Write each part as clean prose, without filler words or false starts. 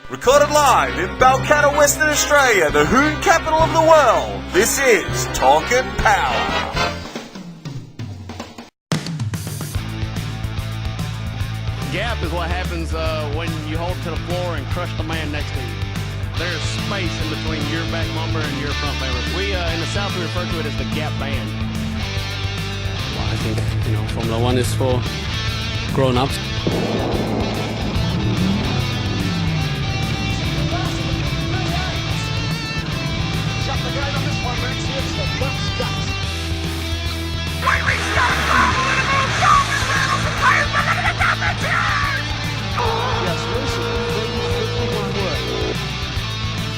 Recorded live in Balcatta, Western Australia, the Hoon capital of the world, this is Talkin' Power. Gap is what happens when you hold to the floor and crush the man next to you. There's space in between your back bumper and your front bumper. We, in the South, we refer to it as the gap band. Well, I think, Formula One is for grown-ups.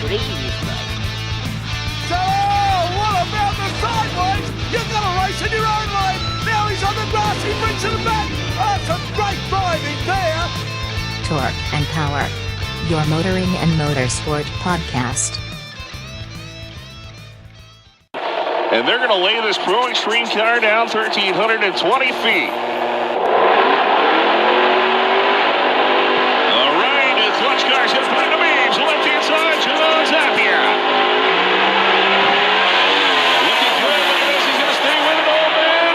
So, what about the sideways? You've got a race in your own lane. Now he's on the grass, he brings it back. That's a great driving there. Torque and Power, your motoring and motorsport podcast. And they're going to lay this Pro Extreme car down 1,320 feet. All right, the clutch car's hit by the beams. Left-hand side, Zappia. Looking good. Look at this. He's going to stay with it all, man.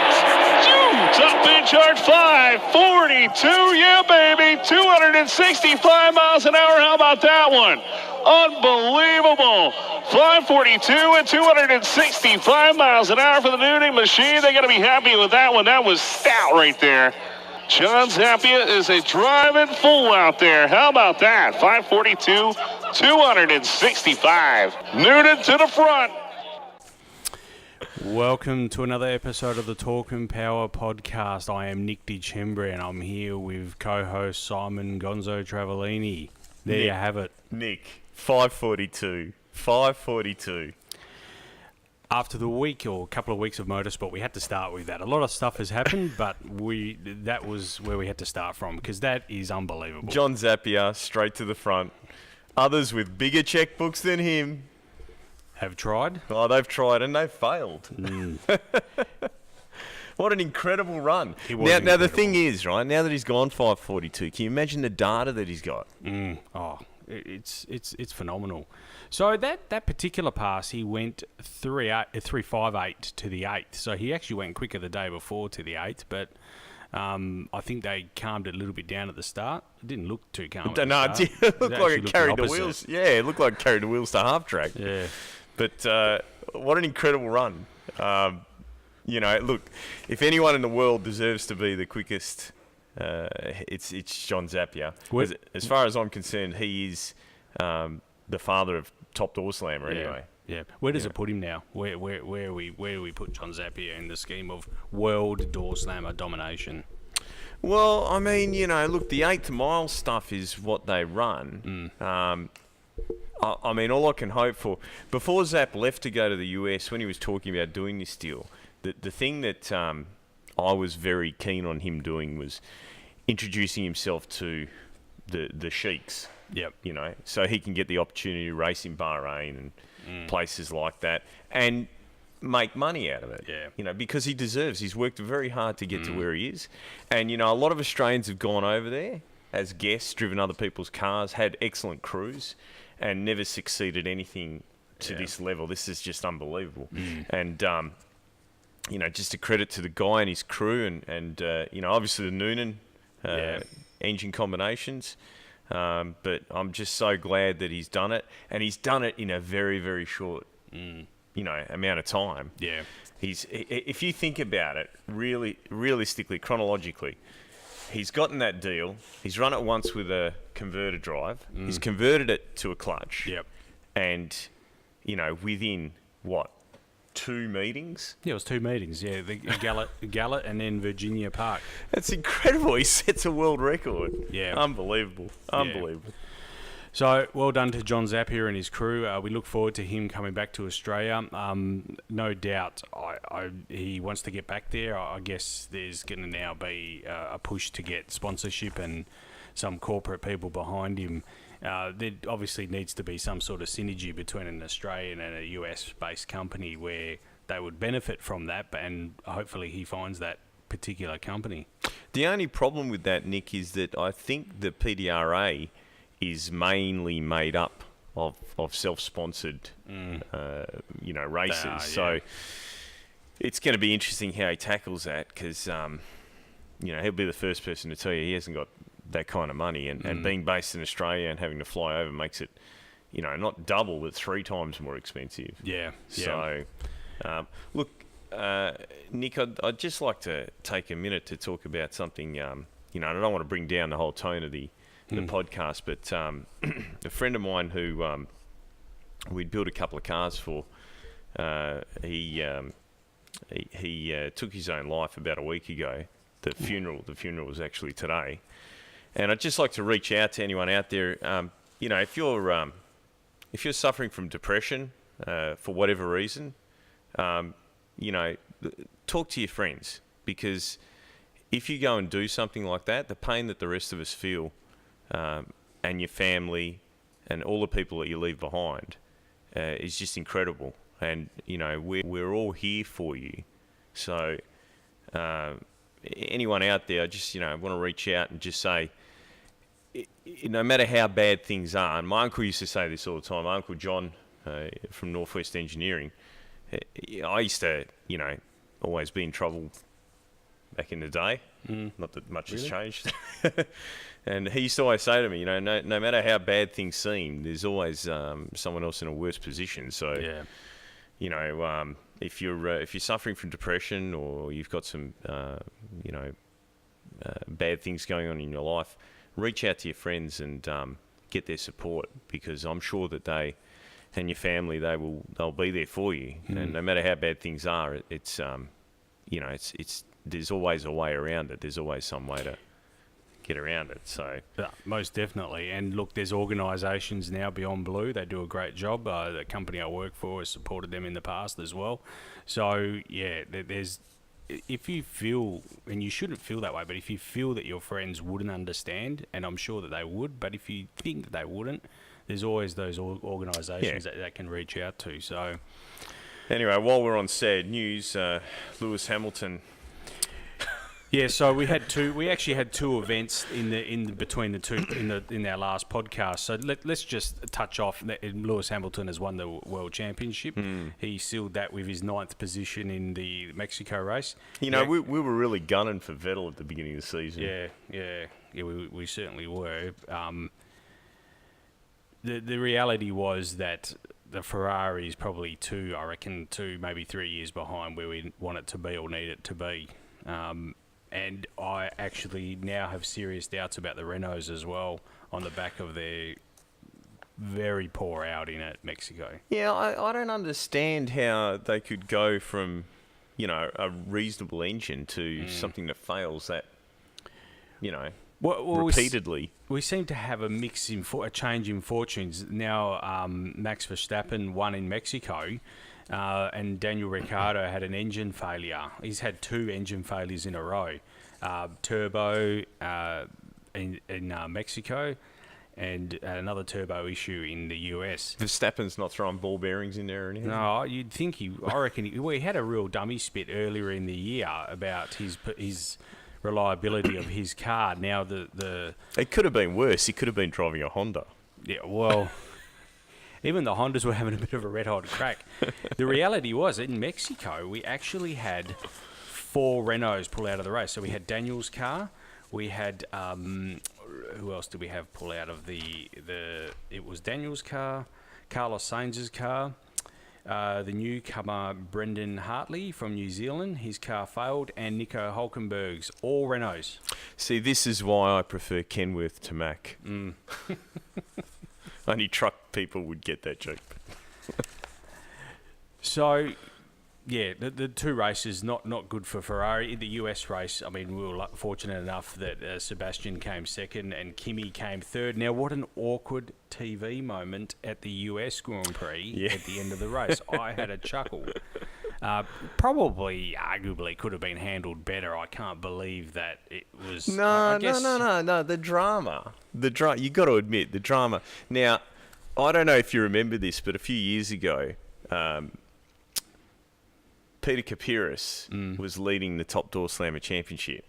Top end chart 542. Yeah, baby. 265 miles an hour. How about that one? Unbelievable. 542 and 265 miles an hour for the Nooning machine. They got to be happy with that one. That was stout right there. John Zappia is a driving fool out there. How about that? 542, 265. Noonan to the front. Welcome to another episode of the Talkin' Power podcast. I am Nick DiCembri and I'm here with co-host Simon Gonzo Travellini. There you have it. Nick, 542. 542. After the week or couple of weeks of motorsport, we had to start with that. A lot of stuff has happened, but that was where we had to start from because that is unbelievable. John Zappia, straight to the front. Others with bigger checkbooks than him have tried. Oh, they've tried and they've failed. What an incredible run. Now the thing is, right, now that he's gone 542, can you imagine the data that he's got? It's phenomenal. So that particular pass, he went 358 to the 8th. So he actually went quicker the day before to the 8th, but I think they calmed it a little bit down at the start. It didn't look too calm. No, it looked like it carried the wheels. Yeah, it looked like it carried the wheels to half track. Yeah. But what an incredible run. Look, if anyone in the world deserves to be the quickest, it's John Zappia. As far as I'm concerned, he is the father of top door slammer anyway. Yeah. Where does it put him now? Where do we put John Zappia in the scheme of world door slammer domination? Well, I mean, look, the 8th mile stuff is what they run. I mean, all I can hope for, before Zapp left to go to the US, when he was talking about doing this deal, the thing that I was very keen on him doing was introducing himself to the sheiks. Yep. So he can get the opportunity to race in Bahrain and places like that and make money out of it. Yeah. Because he deserves. He's worked very hard to get to where he is. And, a lot of Australians have gone over there as guests, driven other people's cars, had excellent crews and never succeeded anything to this level. This is just unbelievable. And, just a credit to the guy and his crew and obviously the Noonan engine combinations. But I'm just so glad that he's done it, and he's done it in a very, very short, amount of time. Yeah. If you think about it, really, realistically, chronologically, he's gotten that deal. He's run it once with a converter drive. He's converted it to a clutch. Yep. And, within what? 2 meetings? Yeah, it was 2 meetings. Yeah, the Gallet and then Virginia Park. That's incredible. He sets a world record. Yeah. Unbelievable. Yeah. So, well done to John Zappia and his crew. We look forward to him coming back to Australia. No doubt he wants to get back there. I guess there's going to now be a push to get sponsorship and some corporate people behind him. There obviously needs to be some sort of synergy between an Australian and a US-based company where they would benefit from that, and hopefully he finds that particular company. The only problem with that, Nick, is that I think the PDRA is mainly made up of self-sponsored, races. So it's going to be interesting how he tackles that, because he'll be the first person to tell you he hasn't got that kind of money, and being based in Australia and having to fly over makes it, not double but 3 times more expensive. Yeah. So, look, Nick, I'd just like to take a minute to talk about something. I don't want to bring down the whole tone of the podcast, but a friend of mine who we'd built a couple of cars for, he took his own life about a week ago. The funeral was actually today, and I'd just like to reach out to anyone out there. If you're suffering from depression for whatever reason, talk to your friends, because if you go and do something like that, the pain that the rest of us feel, and your family and all the people that you leave behind, is just incredible. And we're all here for you. So anyone out there, I just want to reach out and just say, no matter how bad things are, and my uncle used to say this all the time. My uncle John from Northwest Engineering, I used to always be in trouble back in the day. Not that much has changed. And he used to always say to me, no matter how bad things seem, there's always someone else in a worse position. So, if you're suffering from depression, or you've got some bad things going on in your life, reach out to your friends and get their support, because I'm sure that they and your family, they'll be there for you. And no matter how bad things are, it's there's always a way around it. There's always some way to get around it. So most definitely. And look, there's organisations now, Beyond Blue. They do a great job. The company I work for has supported them in the past as well. So there's, if you feel, and you shouldn't feel that way, but if you feel that your friends wouldn't understand, and I'm sure that they would, but if you think that they wouldn't, there's always those organisations that can reach out to. So anyway, while we're on sad news, Lewis Hamilton. Yeah, so we actually had 2 events between the two in our last podcast. So let's just touch off that Lewis Hamilton has won the World Championship. He sealed that with his 9th position in the Mexico race. We were really gunning for Vettel at the beginning of the season. Yeah, we certainly were. The reality was that the Ferrari is probably 2, maybe 3 years behind where we want it to be or need it to be. And I actually now have serious doubts about the Renaults as well, on the back of their very poor outing at Mexico. Yeah, I don't understand how they could go from, a reasonable engine to something that fails that, repeatedly. We seem to have a change in fortunes. Now Max Verstappen won in Mexico, and Daniel Ricciardo had an engine failure. He's had 2 engine failures in a row. Turbo in Mexico, and another turbo issue in the US. Verstappen's not throwing ball bearings in there or anything? No, you'd think he had a real dummy spit earlier in the year about his reliability of his car. Now it could have been worse. He could have been driving a Honda. Yeah, well, even the Hondas were having a bit of a red-hot crack. The reality was, in Mexico, we actually had 4 Renaults pull out of the race. So we had Daniel's car. We had who else did we have pull out of the? It was Daniel's car, Carlos Sainz's car. The newcomer Brendan Hartley from New Zealand, his car failed, and Nico Hulkenberg's, all Renaults. See, this is why I prefer Kenworth to Mack. Only truck people would get that joke. So, yeah, the 2 races, not good for Ferrari. In the US race, we were fortunate enough that Sebastian came 2nd and Kimi came 3rd. Now, what an awkward TV moment at the US Grand Prix at the end of the race. I had a chuckle. Probably, arguably, could have been handled better. I can't believe that it was... No. The drama. You got to admit, the drama. Now, I don't know if you remember this, but a few years ago... Peter Kapiris was leading the Top Door Slammer Championship,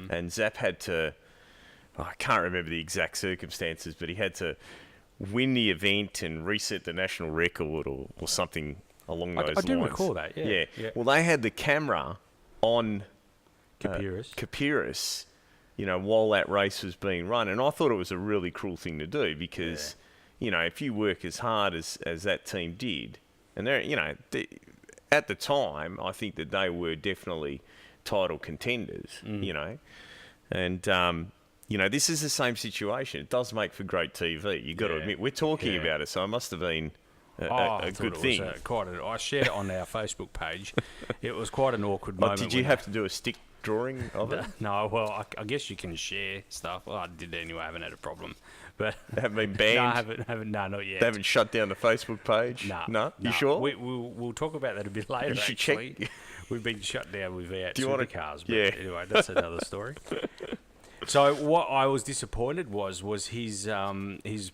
and Zapp had to I can't remember the exact circumstances, but he had to win the event and reset the national record or something along those lines. I do recall that, yeah. Well, they had the camera on Capiris. While that race was being run. And I thought it was a really cruel thing to do because, if you work as hard as that team did, and they're, at the time, I think that they were definitely title contenders, and, this is the same situation. It does make for great TV. You've got to admit, we're talking about it, so it must have been a good thing. I shared it on our Facebook page. It was quite an awkward moment. Did you have to do a stick drawing of it? No, well, I guess you can share stuff. Well, I did anyway. I haven't had a problem. But they haven't been banned? No, I haven't. No, not yet. They haven't shut down the Facebook page? No. You sure? We'll talk about that a bit later, you should actually. Check. We've been shut down with our supercars. But anyway, that's another story. So what I was disappointed was his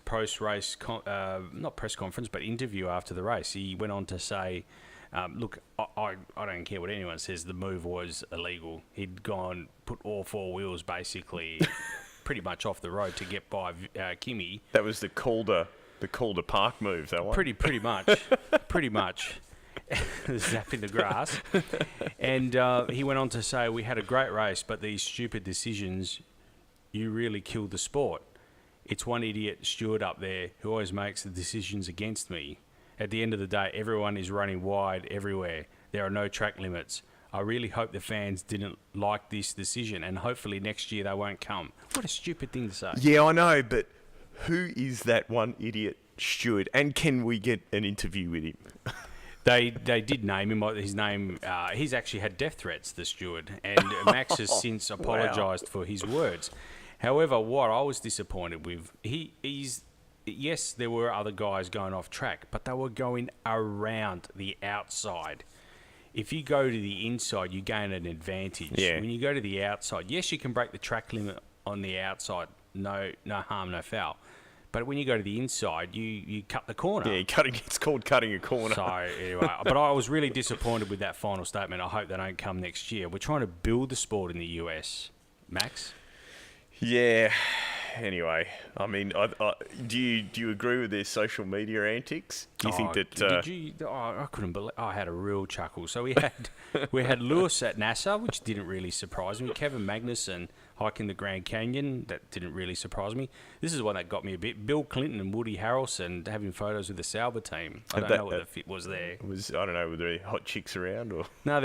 post-race, not press conference, but interview after the race. He went on to say, look, I don't care what anyone says, the move was illegal. He'd put all four wheels basically pretty much off the road to get by Kimi. That was the Calder Park move, that one? Pretty much. Zapping the grass. And he went on to say, we had a great race, but these stupid decisions, you really killed the sport. It's one idiot steward up there who always makes the decisions against me. At the end of the day, everyone is running wide everywhere. There are no track limits. I really hope the fans didn't like this decision, and hopefully next year they won't come. What a stupid thing to say. Yeah, I know, but who is that one idiot steward? And can we get an interview with him? They did name him. His name, he's actually had death threats, the steward, and Max has since apologised for his words. However, what I was disappointed with, yes, there were other guys going off track, but they were going around the outside. If you go to the inside, you gain an advantage. Yeah. When you go to the outside, yes, you can break the track limit on the outside. No harm, no foul. But when you go to the inside, you cut the corner. Yeah, it's called cutting a corner. So, anyway, but I was really disappointed with that final statement. I hope they don't come next year. We're trying to build the sport in the US. Max? Yeah. Anyway, I mean, do you agree with their social media antics? Do you think that? Did you? I couldn't believe. I had a real chuckle. So we had Lewis at NASA, which didn't really surprise me. Kevin Magnussen hiking the Grand Canyon, that didn't really surprise me. This is one that got me a bit. Bill Clinton and Woody Harrelson having photos with the Sauber team. I don't know what the fit was there. I don't know, were there hot chicks around or? No,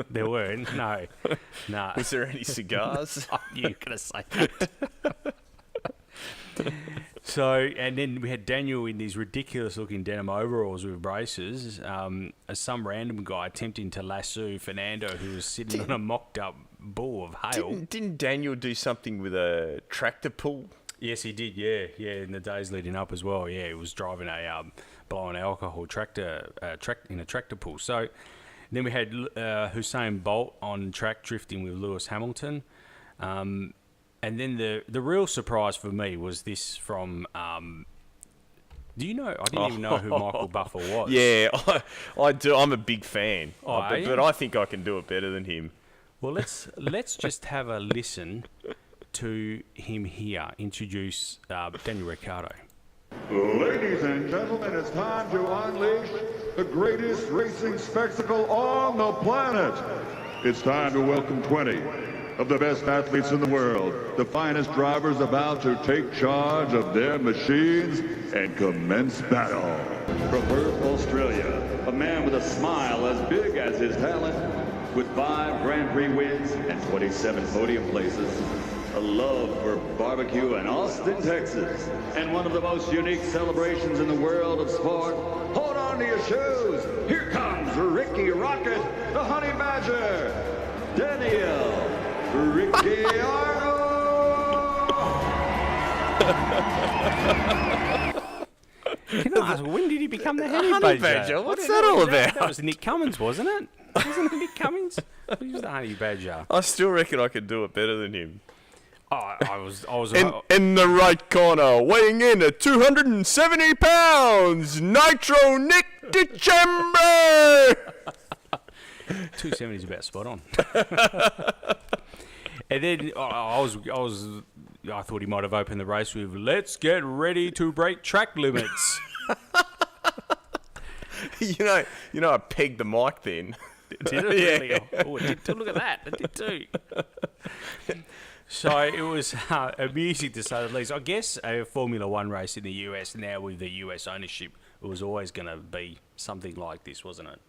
there weren't. No. Was there any cigars? You're gonna say that. So, and then we had Daniel in these ridiculous-looking denim overalls with braces. Some random guy attempting to lasso Fernando, who was sitting on a mocked-up bull of hail. Didn't Daniel do something with a tractor pull? Yes, he did. Yeah. In the days leading up as well. Yeah, he was driving a blowing alcohol tractor in a tractor pull. So, then we had Usain Bolt on track drifting with Lewis Hamilton. And then the real surprise for me was this from. Do you know? I didn't even know who Michael Buffer was. Yeah, I do. I'm a big fan. Oh, but I think I can do it better than him. Well, let's just have a listen to him here introduce Daniel Ricciardo. Ladies and gentlemen, it's time to unleash the greatest racing spectacle on the planet. It's time to welcome 20 of the best athletes in the world, the finest drivers about to take charge of their machines and commence battle. From Perth, Australia, a man with a smile as big as his talent, with 5 Grand Prix wins and 27 podium places, a love for barbecue in Austin, Texas, and one of the most unique celebrations in the world of sport. Hold on to your shoes. Here comes Ricky Rocket, the Honey Badger, Daniel Ricciardo! Can I ask, when did he become the Honey Badger? What's that all about? That was Nick Cummins, wasn't it? Wasn't it Nick Cummins? He was the Honey Badger. I still reckon I could do it better than him. I was in the right corner, weighing in at 270 pounds, Nitro Nick DeChamber! 270 is about spot on. And then I was I thought he might have opened the race with "Let's get ready to break track limits." you know, I pegged the mic then. Did it really? Oh, it did too. Look at that. It did too. So it was amusing to say the least. I guess a Formula One race in the US now with the US ownership, it was always going to be something like this, wasn't it?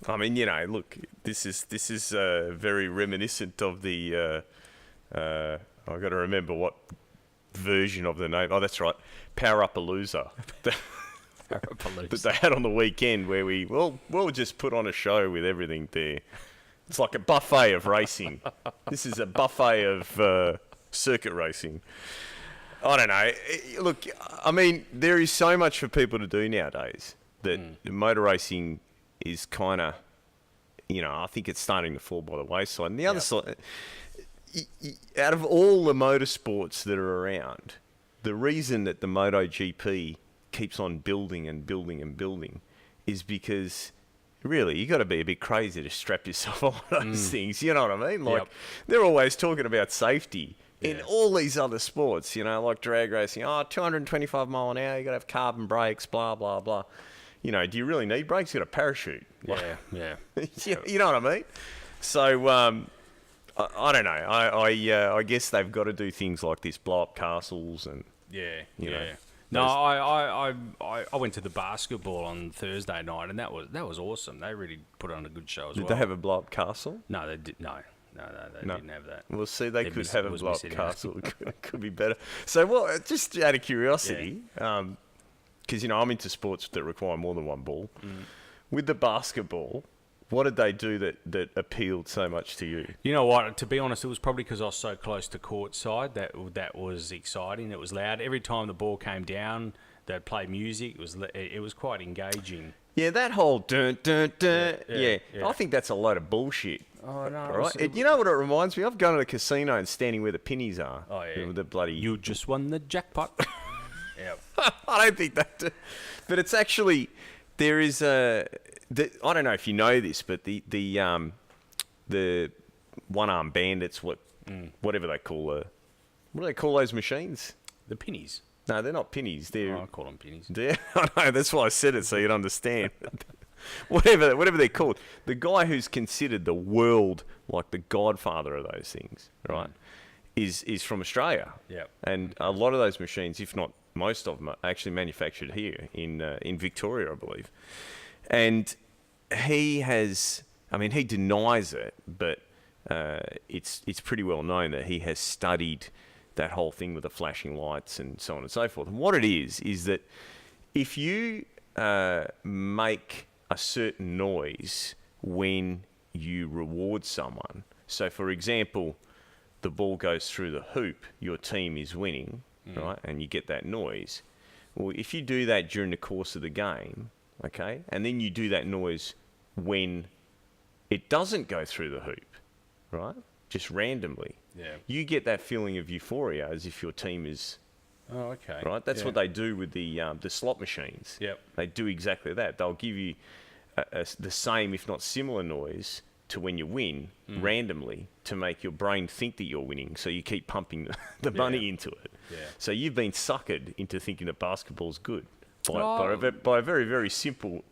I mean, look, this is very reminiscent of the. I've got to remember what version of the name. Oh, that's right, Power-Up-A-Loser. That they had on the weekend, where we'll just put on a show with everything there. It's like a buffet of racing. This is a buffet of circuit racing. I don't know. Look, I mean, there is so much for people to do nowadays that motor racing is kind of, I think it's starting to fall by the wayside. And the other side, out of all the motorsports that are around, the reason that the MotoGP keeps on building and building and building is because really you got to be a bit crazy to strap yourself on those things. You know what I mean? Like they're always talking about safety in all these other sports. Like drag racing. 225 mile an hour. You got to have carbon brakes. Blah blah blah. Do you really need brakes? You got a parachute. Yeah. You know what I mean? So I don't know. I guess they've got to do things like this, blow up castles and you know. No, I went to the basketball on Thursday night, and that was awesome. They really put on a good show as well. Did they have a blow-up castle? No, they did. No, they didn't have that. Well, see, they could have a blow-up castle. It could be better. So, well, just out of curiosity, because I'm into sports that require more than one ball. With the basketball, what did they do that appealed so much to you? You know what? To be honest, it was probably because I was so close to court side that was exciting. It was loud. Every time the ball came down, they'd play music. It was quite engaging. Yeah, that whole dun dun dun. Yeah. I think that's a load of bullshit. Oh no! Right? You know what it reminds me of? Going to the casino and standing where the pennies are. Oh yeah. The bloody. You just won the jackpot. I don't think that. But it's actually there is a. I don't know if you know this, but the one-armed bandits, whatever they call what do they call those machines? The pennies. No, they're not pennies. I call them pennies. Yeah, I know. That's why I said it so you'd understand. whatever they're called. The guy who's considered the world, like the godfather of those things, right, is from Australia. Yeah. And a lot of those machines, if not most of them, are actually manufactured here in Victoria, I believe. And he denies it, but it's pretty well known that he has studied that whole thing with the flashing lights and so on and so forth. And what it is that if you make a certain noise when you reward someone, so for example, the ball goes through the hoop, your team is winning, right, and you get that noise. Well, if you do that during the course of the game, okay, and then you do that noise when it doesn't go through the hoop, right, just randomly, you get that feeling of euphoria as if your team is... Oh, okay. Right, that's what they do with the slot machines. Yep. They do exactly that. They'll give you the same, if not similar, noise to when you win randomly to make your brain think that you're winning. So you keep pumping the money into it. Yeah. So you've been suckered into thinking that basketball's good by a very, very simple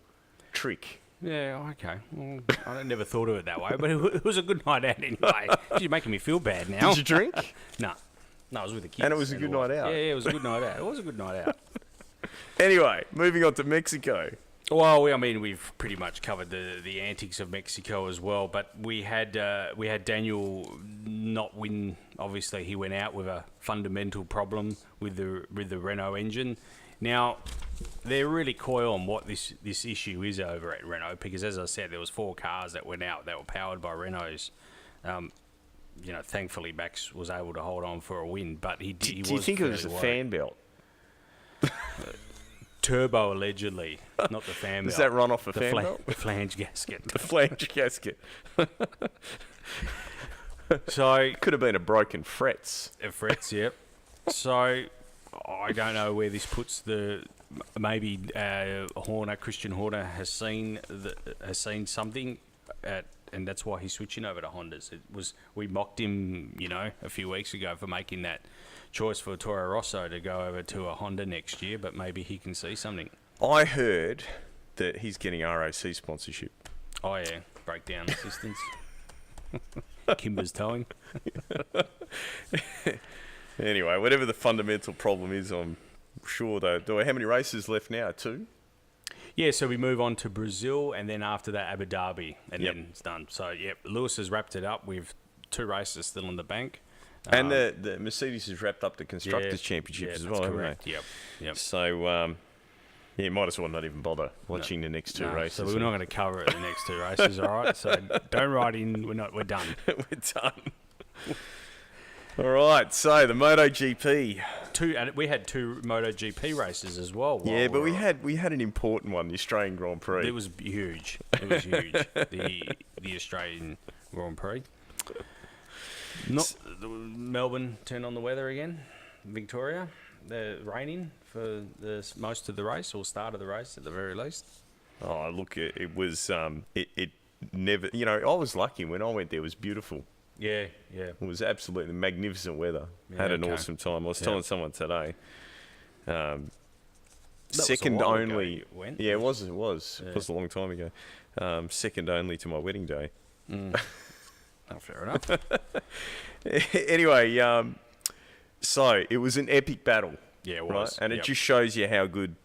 trick. Yeah, okay. Well, I never thought of it that way, but it was a good night out anyway. You're making me feel bad now. Did you drink? No, I was with the kids. And it was a good night out. Yeah, it was a good night out. It was a good night out. Anyway, moving on to Mexico. Well, we've pretty much covered the antics of Mexico as well, but we had Daniel not win. Obviously, he went out with a fundamental problem with the Renault engine. Now, they're really coy on what this issue is over at Renault because, as I said, there was 4 cars that went out that were powered by Renaults. Thankfully, Max was able to hold on for a win, but he do you think it was the fan belt? Turbo, allegedly, not the fan belt. Does that run off the fan belt? The flange gasket. The flange gasket. So could have been a broken frets. Yep. So I don't know where this puts Christian Horner has seen something. and that's why he's switching over to Hondas. We mocked him, a few weeks ago for making that choice for Toro Rosso to go over to a Honda next year, but maybe he can see something. I heard that he's getting ROC sponsorship. Oh yeah, breakdown assistance. Kimber's towing. Anyway, whatever the fundamental problem is, I'm sure though. How many races left now? 2? Yeah, so we move on to Brazil, and then after that Abu Dhabi, and then it's done. So Lewis has wrapped it up with 2 races still in the bank. And the Mercedes has wrapped up the Constructors' Championship as well, haven't they? Yep. So, might as well not even bother watching the next 2 races. So we're not going to cover it the next 2 races, all right? So don't write in. We're done. We're done. All right, so the MotoGP. We had 2 MotoGP races as well. Yeah, but we had an important one, the Australian Grand Prix. It was huge. The Australian Grand Prix. Melbourne turned on the weather again. Victoria, they're raining for most of the race, or start of the race at the very least. Oh, look, it was it never. I was lucky when I went there. It was beautiful. Yeah. It was absolutely magnificent weather. Had an awesome time. I was telling someone today. Second only. Yeah, it was. It was a long time ago. Second only to my wedding day. Oh, fair enough. Anyway, so it was an epic battle. Yeah, it was. Right? And it just shows you how good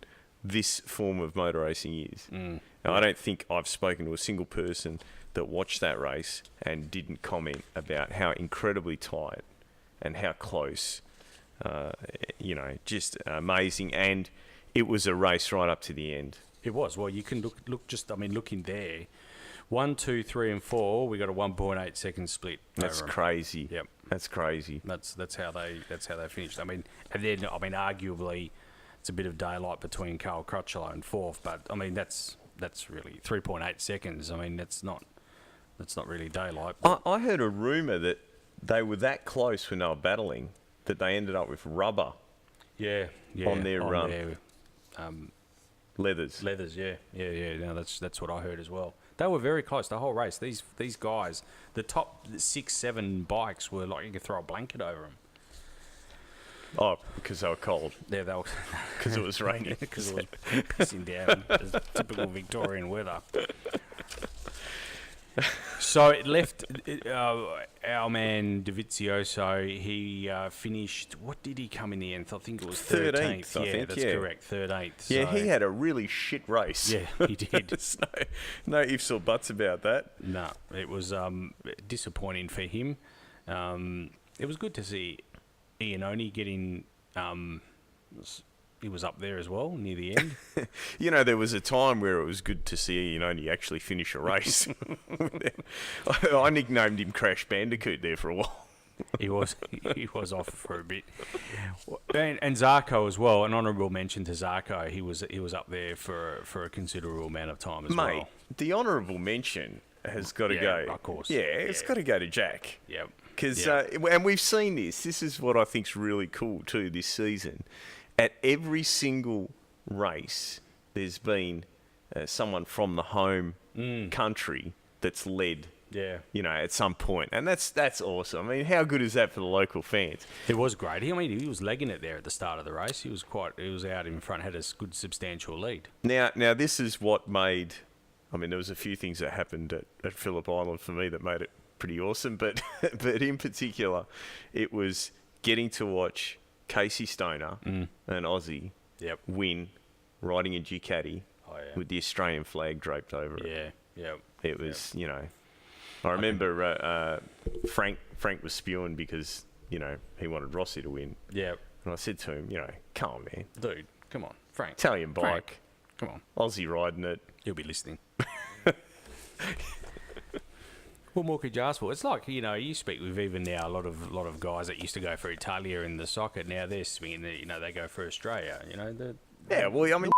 this form of motor racing is. Now, I don't think I've spoken to a single person that watched that race and didn't comment about how incredibly tight and how close, just amazing. And it was a race right up to the end. It was. Well, you can looking there, 1, 2, 3, and 4, we got a 1.8 second split. That's crazy. Yep, that's crazy. That's how they finished. And then arguably, it's a bit of daylight between Carl Crutchlow and 4th, but that's really 3.8 seconds. That's not really daylight. I heard a rumour that they were that close when they were battling that they ended up with rubber. Yeah. On their leathers. Leathers, yeah. No, that's what I heard as well. They were very close the whole race. These guys, the top 6, 7 bikes were like you could throw a blanket over them. Oh, because they were cold. Yeah, they were. Because it was raining. Because it was pissing down. It's typical Victorian weather. So it left our man Dovizioso. He finished. What did he come in the end? I think it was 13th. Yeah, that's correct. 13th. Yeah, he had a really shit race. Yeah, he did. There's no ifs or buts about that. No, it was disappointing for him. It was good to see Iannone getting. He was up there as well near the end. There was a time where it was good to see Iannone actually finish a race. I nicknamed him Crash Bandicoot there for a while. He was off for a bit. And Zarco as well. An honourable mention to Zarco. He was up there for a considerable amount of time as well. Mate, the honourable mention has got to go. Of course. Yeah, it's got to go to Jack. Yep. Because and we've seen this. This is what I think's really cool too this season. At every single race, there's been someone from the home country that's led. Yeah. At some point, and that's awesome. I mean, how good is that for the local fans? It was great. He was legging it there at the start of the race. He was out in front, had a good substantial lead. Now this is what made. I mean, there was a few things that happened at Phillip Island for me that made it pretty awesome, but in particular, it was getting to watch Casey Stoner, an Aussie, win riding a Ducati with the Australian flag draped over it. Yeah. It was, I remember Frank was spewing because, he wanted Rossi to win. Yeah. And I said to him, come on, man. Dude, come on. Frank. Italian bike. Frank, come on. Aussie riding it. He'll be listening. What more could you ask for? It's like, you speak with even now a lot of guys that used to go for Italia in the soccer. Now they're swinging, they go for Australia. Well, I mean,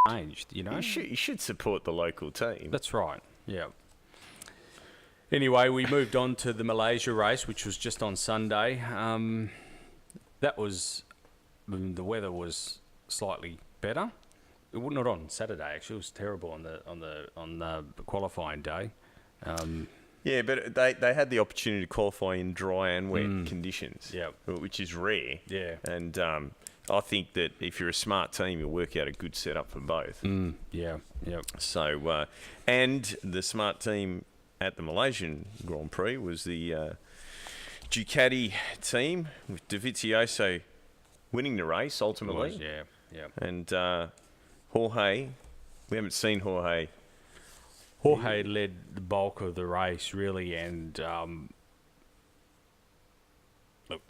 changed, You should support the local team. That's right, yeah. Anyway, we moved on to the Malaysia race, which was just on Sunday. The weather was slightly better. Not on Saturday, actually. It was terrible on the qualifying day. Yeah, but they had the opportunity to qualify in dry and wet conditions, which is rare. Yeah. And I think that if you're a smart team, you'll work out a good setup for both. Yeah. So, and the smart team at the Malaysian Grand Prix was the Ducati team with Dovizioso winning the race ultimately. Yeah. And Jorge, we haven't seen Jorge. Jorge led the bulk of the race, really, and look,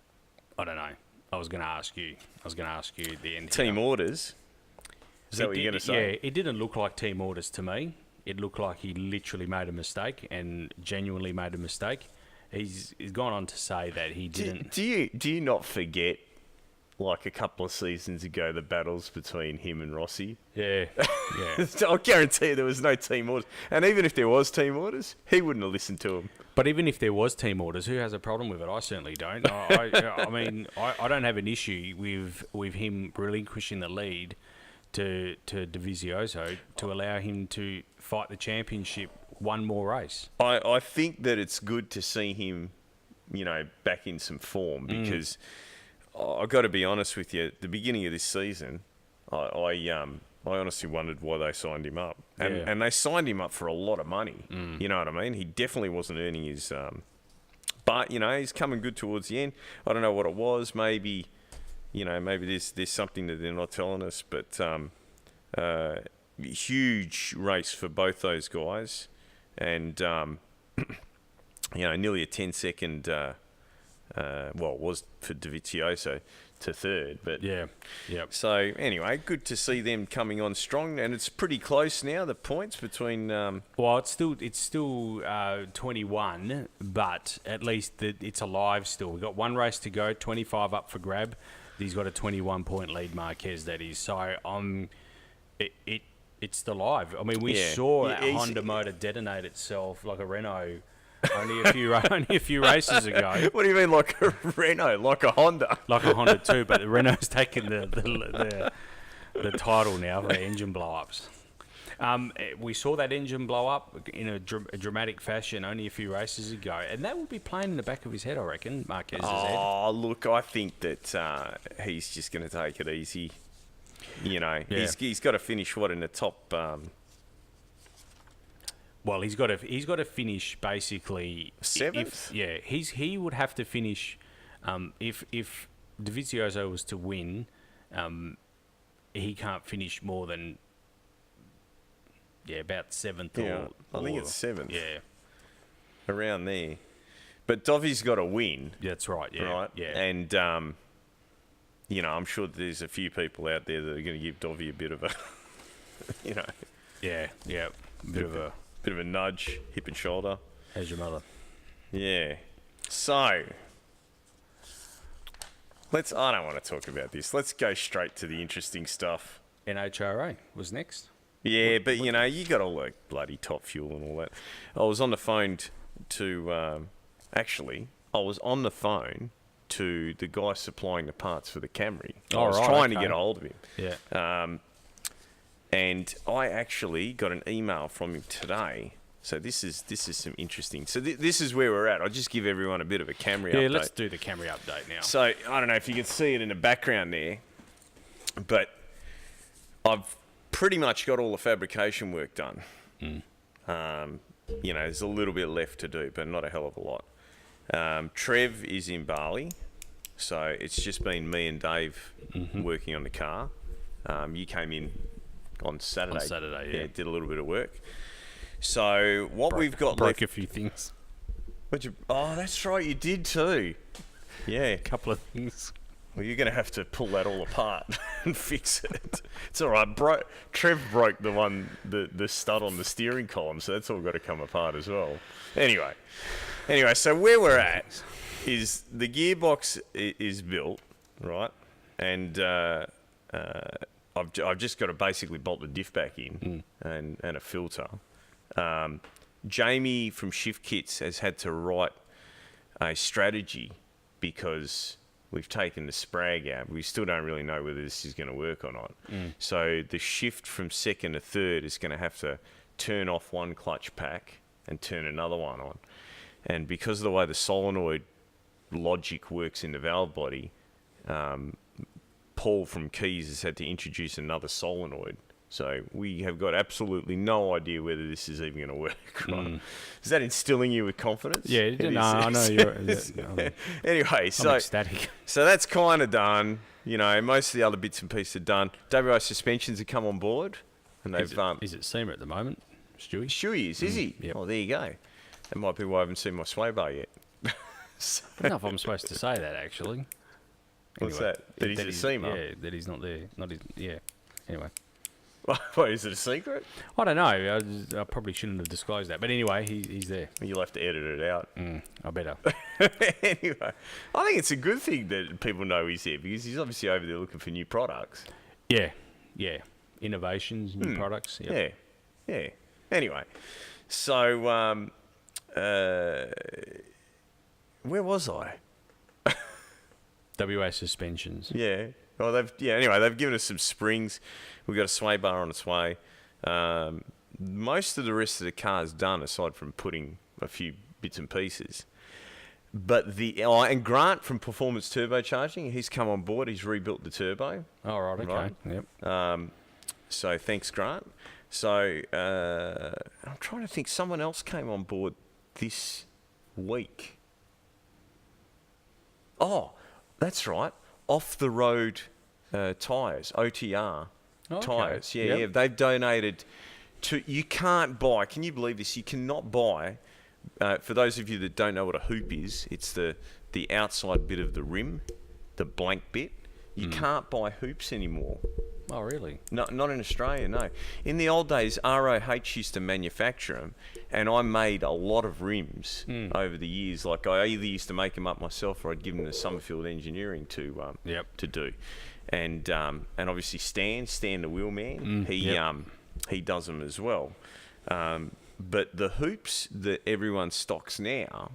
I don't know. I was going to ask you the end. Team orders? Is that what you're going to say? Yeah, it didn't look like team orders to me. It looked like he literally made a mistake and genuinely made a mistake. He's gone on to say that he didn't. Do you not forget, like a couple of seasons ago, the battles between him and Rossi? Yeah. I guarantee you there was no team orders. And even if there was team orders, he wouldn't have listened to him. But even if there was team orders, who has a problem with it? I certainly don't. I mean, I don't have an issue with him relinquishing the lead to Dovizioso to allow him to fight the championship one more race. I think that it's good to see him, back in some form because I've got to be honest with you. At the beginning of this season, I honestly wondered why they signed him up, and they signed him up for a lot of money. You know what I mean? He definitely wasn't earning his, but he's coming good towards the end. I don't know what it was. Maybe there's something that they're not telling us, but huge race for both those guys, and nearly a 10-second. It was for Dovizioso to third, but So anyway, good to see them coming on strong, and it's pretty close now. The points between well, it's still 21, but at least it's alive still. We've got one race to go, 25 up for grab. He's got a 21-point lead, Marquez. That is so. It's still live. I mean, we saw a Honda motor detonate itself like a Renault. Only a few races ago. What do you mean, like a Renault? Like a Honda? Like a Honda too, but the Renault's taken the title now for engine blow-ups. We saw that engine blow up in a dramatic fashion only a few races ago, and that will be playing in the back of his head, I reckon, Marquez's head. Oh, look, I think that he's just going to take it easy. He's got to finish in the top. Well, he's got to finish basically seventh. He would have to finish if Dovizioso was to win. He can't finish more than about seventh. I think it's seventh. Yeah, around there. But Dovy's got to win. That's right. Yeah, right. Yeah, and I'm sure there's a few people out there that are going to give Dovey a bit of a, bit of a nudge, hip and shoulder. How's your mother? Yeah. So, I don't want to talk about this. Let's go straight to the interesting stuff. NHRA was next. Yeah, but, you got all the bloody Top Fuel and all that. I was on the phone to the guy supplying the parts for the Camry. I was trying to get a hold of him. Yeah. And I actually got an email from him today. So this is some interesting. So this is where we're at. I'll just give everyone a bit of a Camry update. Yeah, let's do the Camry update now. So I don't know if you can see it in the background there, but I've pretty much got all the fabrication work done. There's a little bit left to do, but not a hell of a lot. Trev is in Bali, so it's just been me and Dave working on the car. You came in on Saturday. On Saturday, yeah. Did a little bit of work. So we've got broke left... a few things. Oh, that's right, you did too. Yeah. A couple of things. Well, you're going to have to pull that all apart and fix it. It's all right. Trev broke the stud on the steering column, so that's all got to come apart as well. Anyway, so where we're at is the gearbox is built, right? And I've just got to basically bolt the diff back in and a filter. Jamie from Shift Kits has had to write a strategy because we've taken the sprag out. We still don't really know whether this is going to work or not. So the shift from second to third is going to have to turn off one clutch pack and turn another one on. And because of the way the solenoid logic works in the valve body, Paul from Keys has had to introduce another solenoid. So we have got absolutely no idea whether this is even going to work. Right? Is that instilling you with confidence? Yeah, I know you're. Anyway, I'm ecstatic. So that's kind of done. You know, most of the other bits and pieces are done. WA Suspensions have come on board, and they've. Is it SEMA at the moment, Stewie? Stewie is he? Yep. Oh, there you go. That might be why I haven't seen my sway bar yet. I don't know if I'm supposed to say that actually. What's that? That he's at SEMA? Yeah, that he's not there. Anyway. What, is it a secret? I don't know. I probably shouldn't have disclosed that. But anyway, he's there. You'll have to edit it out. I better. Anyway, I think it's a good thing that people know he's there because he's obviously over there looking for new products. Yeah. Innovations, new products. Yep. Yeah. Anyway, so where was I? WA Suspensions. Yeah. Well, they've given us some springs. We've got a sway bar on its way. Most of the rest of the car is done, aside from putting a few bits and pieces. But and Grant from Performance Turbocharging, he's come on board. He's rebuilt the turbo. Oh, right, okay. Yep. So thanks, Grant. So I'm trying to think. Someone else came on board this week. Oh, that's right. Off the road tyres, OTR tyres. Yeah. They've donated to. You can't buy. Can you believe this? You cannot buy. For those of you that don't know what a hoop is, it's the outside bit of the rim, the blank bit. You can't buy hoops anymore. Oh, really? No, not in Australia, no. In the old days, ROH used to manufacture them, and I made a lot of rims over the years. Like, I either used to make them up myself or I'd give them to Summerfield Engineering to do. And obviously Stan the wheelman, he does them as well. But the hoops that everyone stocks now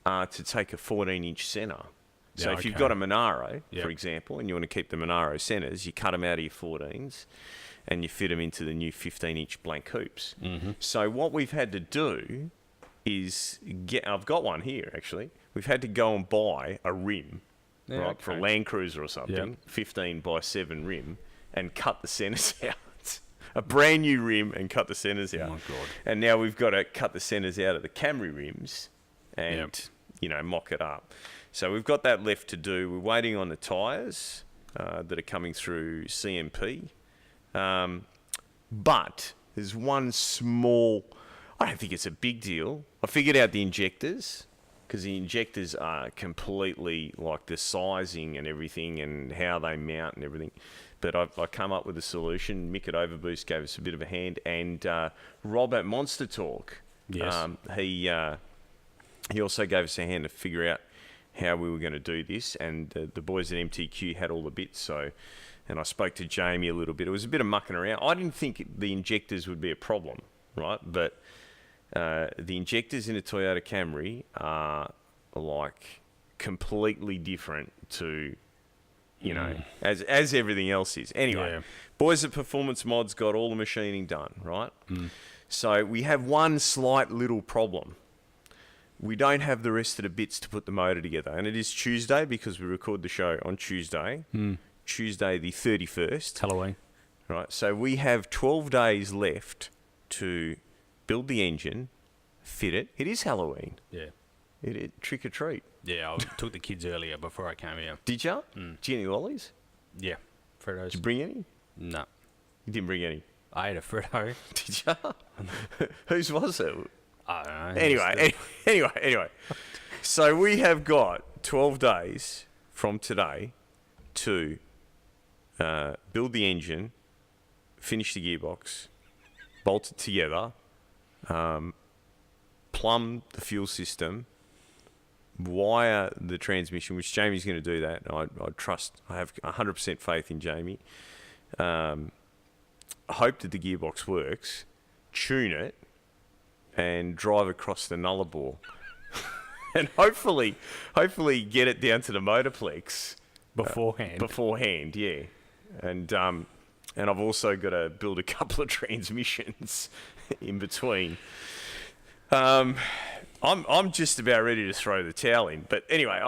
are to take a 14-inch centre. So if you've got a Monaro, for example, and you want to keep the Monaro centres, you cut them out of your 14s and you fit them into the new 15-inch blank hoops. So what we've had to do is I've got one here, actually. We've had to go and buy a rim, for a Land Cruiser or something, 15 by 7 rim, and cut the centres out. A brand new rim and cut the centres out. Oh, my God. And now we've got to cut the centres out of the Camry rims and, mock it up. So we've got that left to do. We're waiting on the tyres that are coming through CMP. But there's one small... I don't think it's a big deal. I figured out the injectors, because the injectors are completely like the sizing and everything and how they mount and everything. But I come up with a solution. Mick at Overboost gave us a bit of a hand. And Rob at Monster Talk, he also gave us a hand to figure out how we were going to do this, and the boys at MTQ had all the bits. And I spoke to Jamie a little bit. It was a bit of mucking around. I didn't think the injectors would be a problem, right? But the injectors in a Toyota Camry are like completely different to, as everything else is. Anyway, boys at Performance Mods got all the machining done, right? So we have one slight little problem. We don't have the rest of the bits to put the motor together. And it is Tuesday because we record the show on Tuesday. Tuesday the 31st. Halloween. Right. So we have 12 days left to build the engine, fit it. It is Halloween. Yeah. Trick or treat. Yeah, I took the kids earlier before I came here. Did you? Did you get any lollies? Yeah. Freddos. Did you bring any? No. You didn't bring any? I ate a Freddo. Did you? Whose was it? I don't know. Anyway. So we have got 12 days from today to build the engine, finish the gearbox, bolt it together, plumb the fuel system, wire the transmission, which Jamie's going to do that. I have 100% faith in Jamie. I hope that the gearbox works, tune it, and drive across the Nullarbor. And hopefully get it down to the Motorplex beforehand, yeah. And I've also got to build a couple of transmissions in between. I'm just about ready to throw the towel in. But anyway,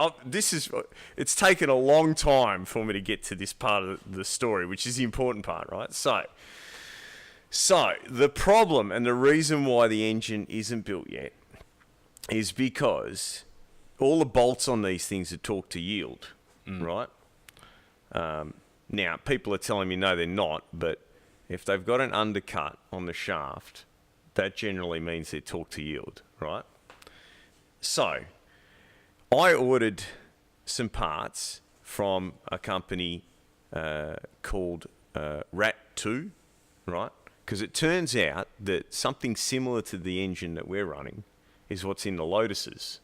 it's taken a long time for me to get to this part of the story, which is the important part, right? So the problem and the reason why the engine isn't built yet is because all the bolts on these things are torque to yield, right? Now, people are telling me no, they're not, but if they've got an undercut on the shaft, that generally means they're torque to yield, right? So, I ordered some parts from a company called Rat2, right? Because it turns out that something similar to the engine that we're running is what's in the Lotuses.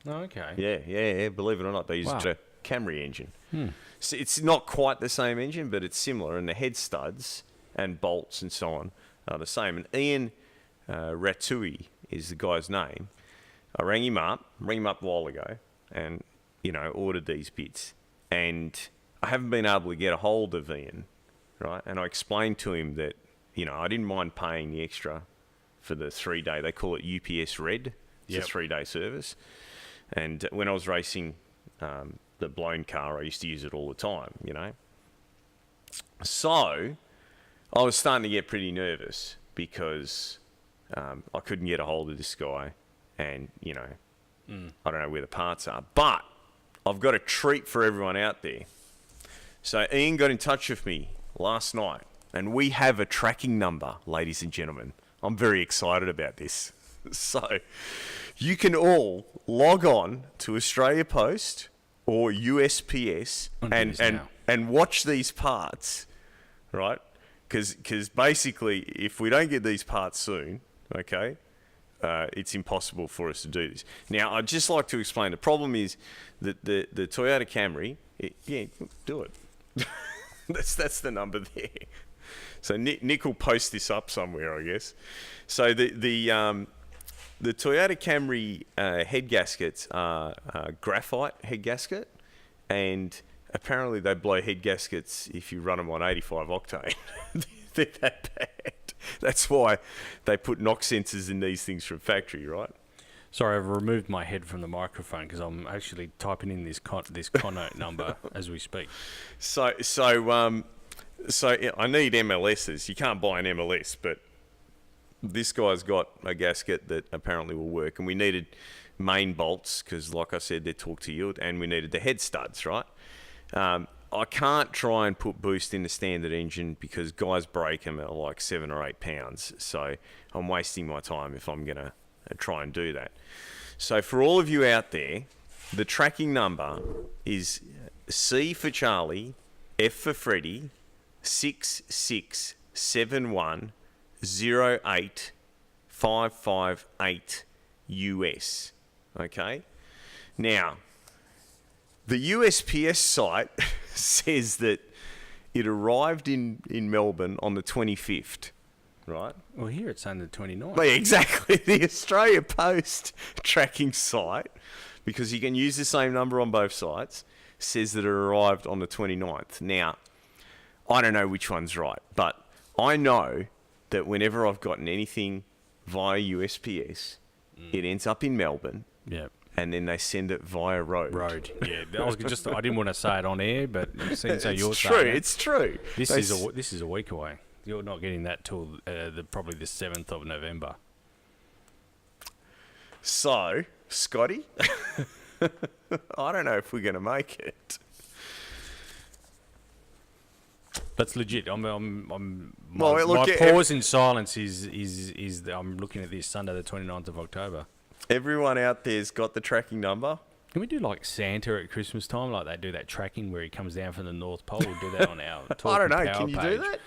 Oh, okay. Yeah. Believe it or not, they use a Camry engine. So it's not quite the same engine, but it's similar, and the head studs and bolts and so on are the same. And Ian Ratui is the guy's name. I rang him up a while ago, and ordered these bits. And I haven't been able to get a hold of Ian, right? And I explained to him that I didn't mind paying the extra for the 3-day. They call it UPS Red. It's a 3-day service. And when I was racing the blown car, I used to use it all the time, So I was starting to get pretty nervous because I couldn't get a hold of this guy, and I don't know where the parts are. But I've got a treat for everyone out there. So Ian got in touch with me last night, and we have a tracking number, ladies and gentlemen. I'm very excited about this. So you can all log on to Australia Post or USPS and watch these parts, right? Because basically, if we don't get these parts soon, okay, it's impossible for us to do this. Now, I'd just like to explain. The problem is that the Toyota Camry, do it. That's the number there. So Nick will post this up somewhere, I guess. So the Toyota Camry head gaskets are graphite head gasket, and apparently they blow head gaskets if you run them on 85 octane. They're that bad. That's why they put NOx sensors in these things from factory, right? Sorry, I've removed my head from the microphone because I'm actually typing in this connote number as we speak. So I need MLSs. You can't buy an MLS, but this guy's got a gasket that apparently will work, and we needed main bolts because, like I said, they're torque to yield, and we needed the head studs, right? I can't try and put boost in the standard engine because guys break them at like 7 or 8 pounds, so I'm wasting my time if I'm going to try and do that. So for all of you out there, the tracking number is C for Charlie, F for Freddy, 6671085558 US. Okay? Now, the USPS site says that it arrived in Melbourne on the 25th, right? Well, here it's saying the 29th. Yeah, exactly. The Australia Post tracking site, because you can use the same number on both sites, says that it arrived on the 29th. Now, I don't know which one's right, but I know that whenever I've gotten anything via USPS, it ends up in Melbourne. Yeah. And then they send it via road. Yeah. I didn't want to say it on air, but it seems so you're true. saying it. It's true. This is a week away. You're not getting that till probably the 7th of November. So, Scotty, I don't know if we're going to make it. That's legit. My pause in silence is I'm looking at this Sunday, the 29th of October. Everyone out there's got the tracking number. Can we do like Santa at Christmas time, like they do that tracking where he comes down from the North Pole? We'll do that on our I don't know. Power Can you page. do that?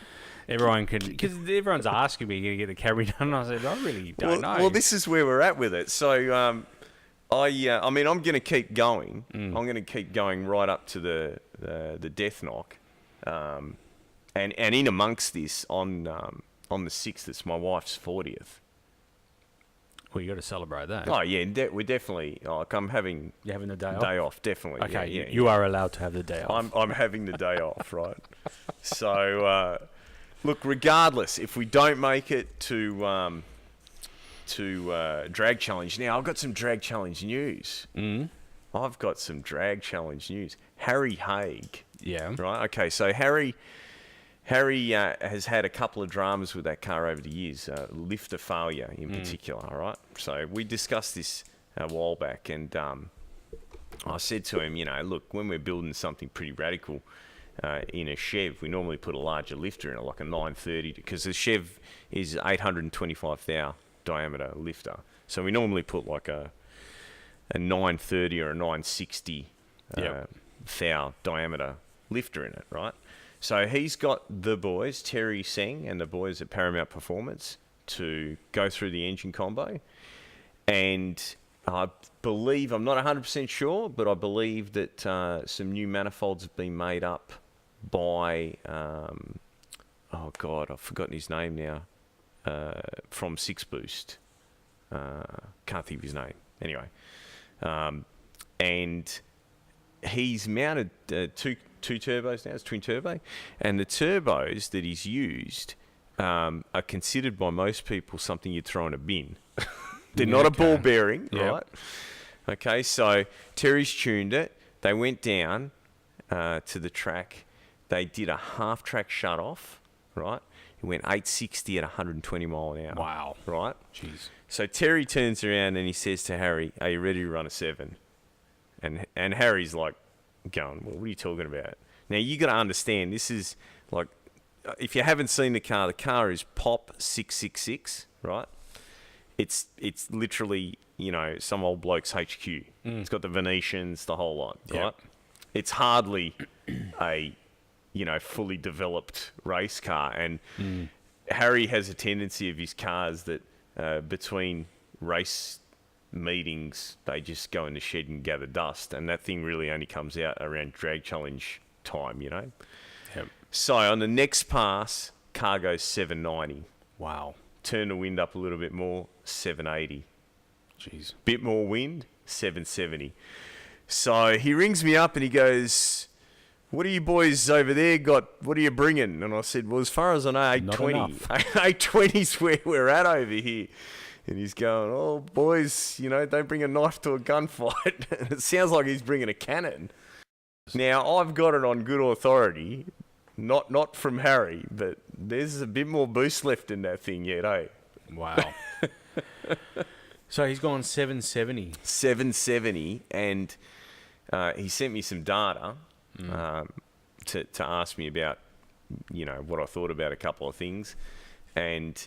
Everyone can, because everyone's asking me, "Are you going to get the Camry done?" And I said, "I really don't know." Well, this is where we're at with it. So, I'm going to keep going. I'm going to keep going right up to the death knock, and in amongst this on the 6th, it's my wife's 40th. Well, you got to celebrate that. Oh yeah, we're definitely. I'm having. You're having the day off. Day off, definitely. Okay, yeah, you are allowed to have the day off. I'm having the day off, right? So, look, regardless, if we don't make it to drag challenge. Now I've got some drag challenge news. I've got some drag challenge news. Harry Haig. Yeah. Right. Okay. So Harry has had a couple of dramas with that car over the years. Lifter failure in particular. All right. So we discussed this a while back, and I said to him, look, when we're building something pretty radical in a Chev, we normally put a larger lifter in it, like a 930, because the Chev is 825 thou diameter lifter. So we normally put like a 930 or a 960 thou diameter lifter in it, right? So he's got the boys, Terry Seng and the boys at Paramount Performance, to go through the engine combo. And I believe, I'm not 100% sure, but I believe that some new manifolds have been made up by, oh God, I've forgotten his name now, from Six Boost. Can't think of his name. Anyway. And he's mounted two turbos now. It's twin turbo. And the turbos that he's used are considered by most people something you'd throw in a bin. They're not a ball bearing, right? Okay, so Terry's tuned it. They went down to the track. They did a half-track shut-off, right? It went 860 at 120 mile an hour. Wow. Right? Jeez. So Terry turns around and he says to Harry, "Are you ready to run a 7?" And Harry's like going, "Well, what are you talking about?" Now, you got to understand, this is like, if you haven't seen the car is Pop 666, right? It's literally, some old bloke's HQ. It's got the Venetians, the whole lot, right? It's hardly a, fully developed race car. And Harry has a tendency of his cars that between race meetings, they just go in the shed and gather dust. And that thing really only comes out around drag challenge time, Yep. So on the next pass, car goes 790. Wow. Turn the wind up a little bit more, 780. Jeez. Bit more wind, 770. So he rings me up and he goes, "What are you boys over there got? What are you bringing?" And I said, "Well, as far as I know, 820. 820's where we're at over here." And he's going, "Oh, boys, don't bring a knife to a gunfight." And it sounds like he's bringing a cannon. Now, I've got it on good authority, not from Harry, but there's a bit more boost left in that thing yet, eh? Wow. So he's gone 770. 770, and he sent me some data to ask me about, what I thought about a couple of things. And,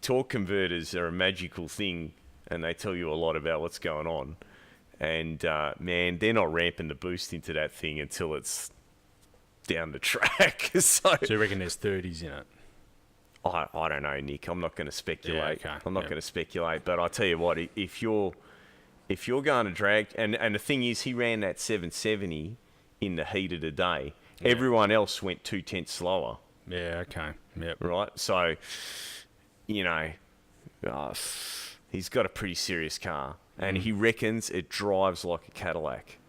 torque converters are a magical thing, and they tell you a lot about what's going on. And, man, they're not ramping the boost into that thing until it's down the track. So you reckon there's 30s in it? I don't know, Nick. I'm not going to speculate. Yeah, okay. I'm not going to speculate. But I tell you what, if you're going to drag, and the thing is, he ran that 770 in the heat of the day. Yeah. Everyone else went 2/10 slower. Yeah. Okay. Yep. Right. So, he's got a pretty serious car, and he reckons it drives like a Cadillac.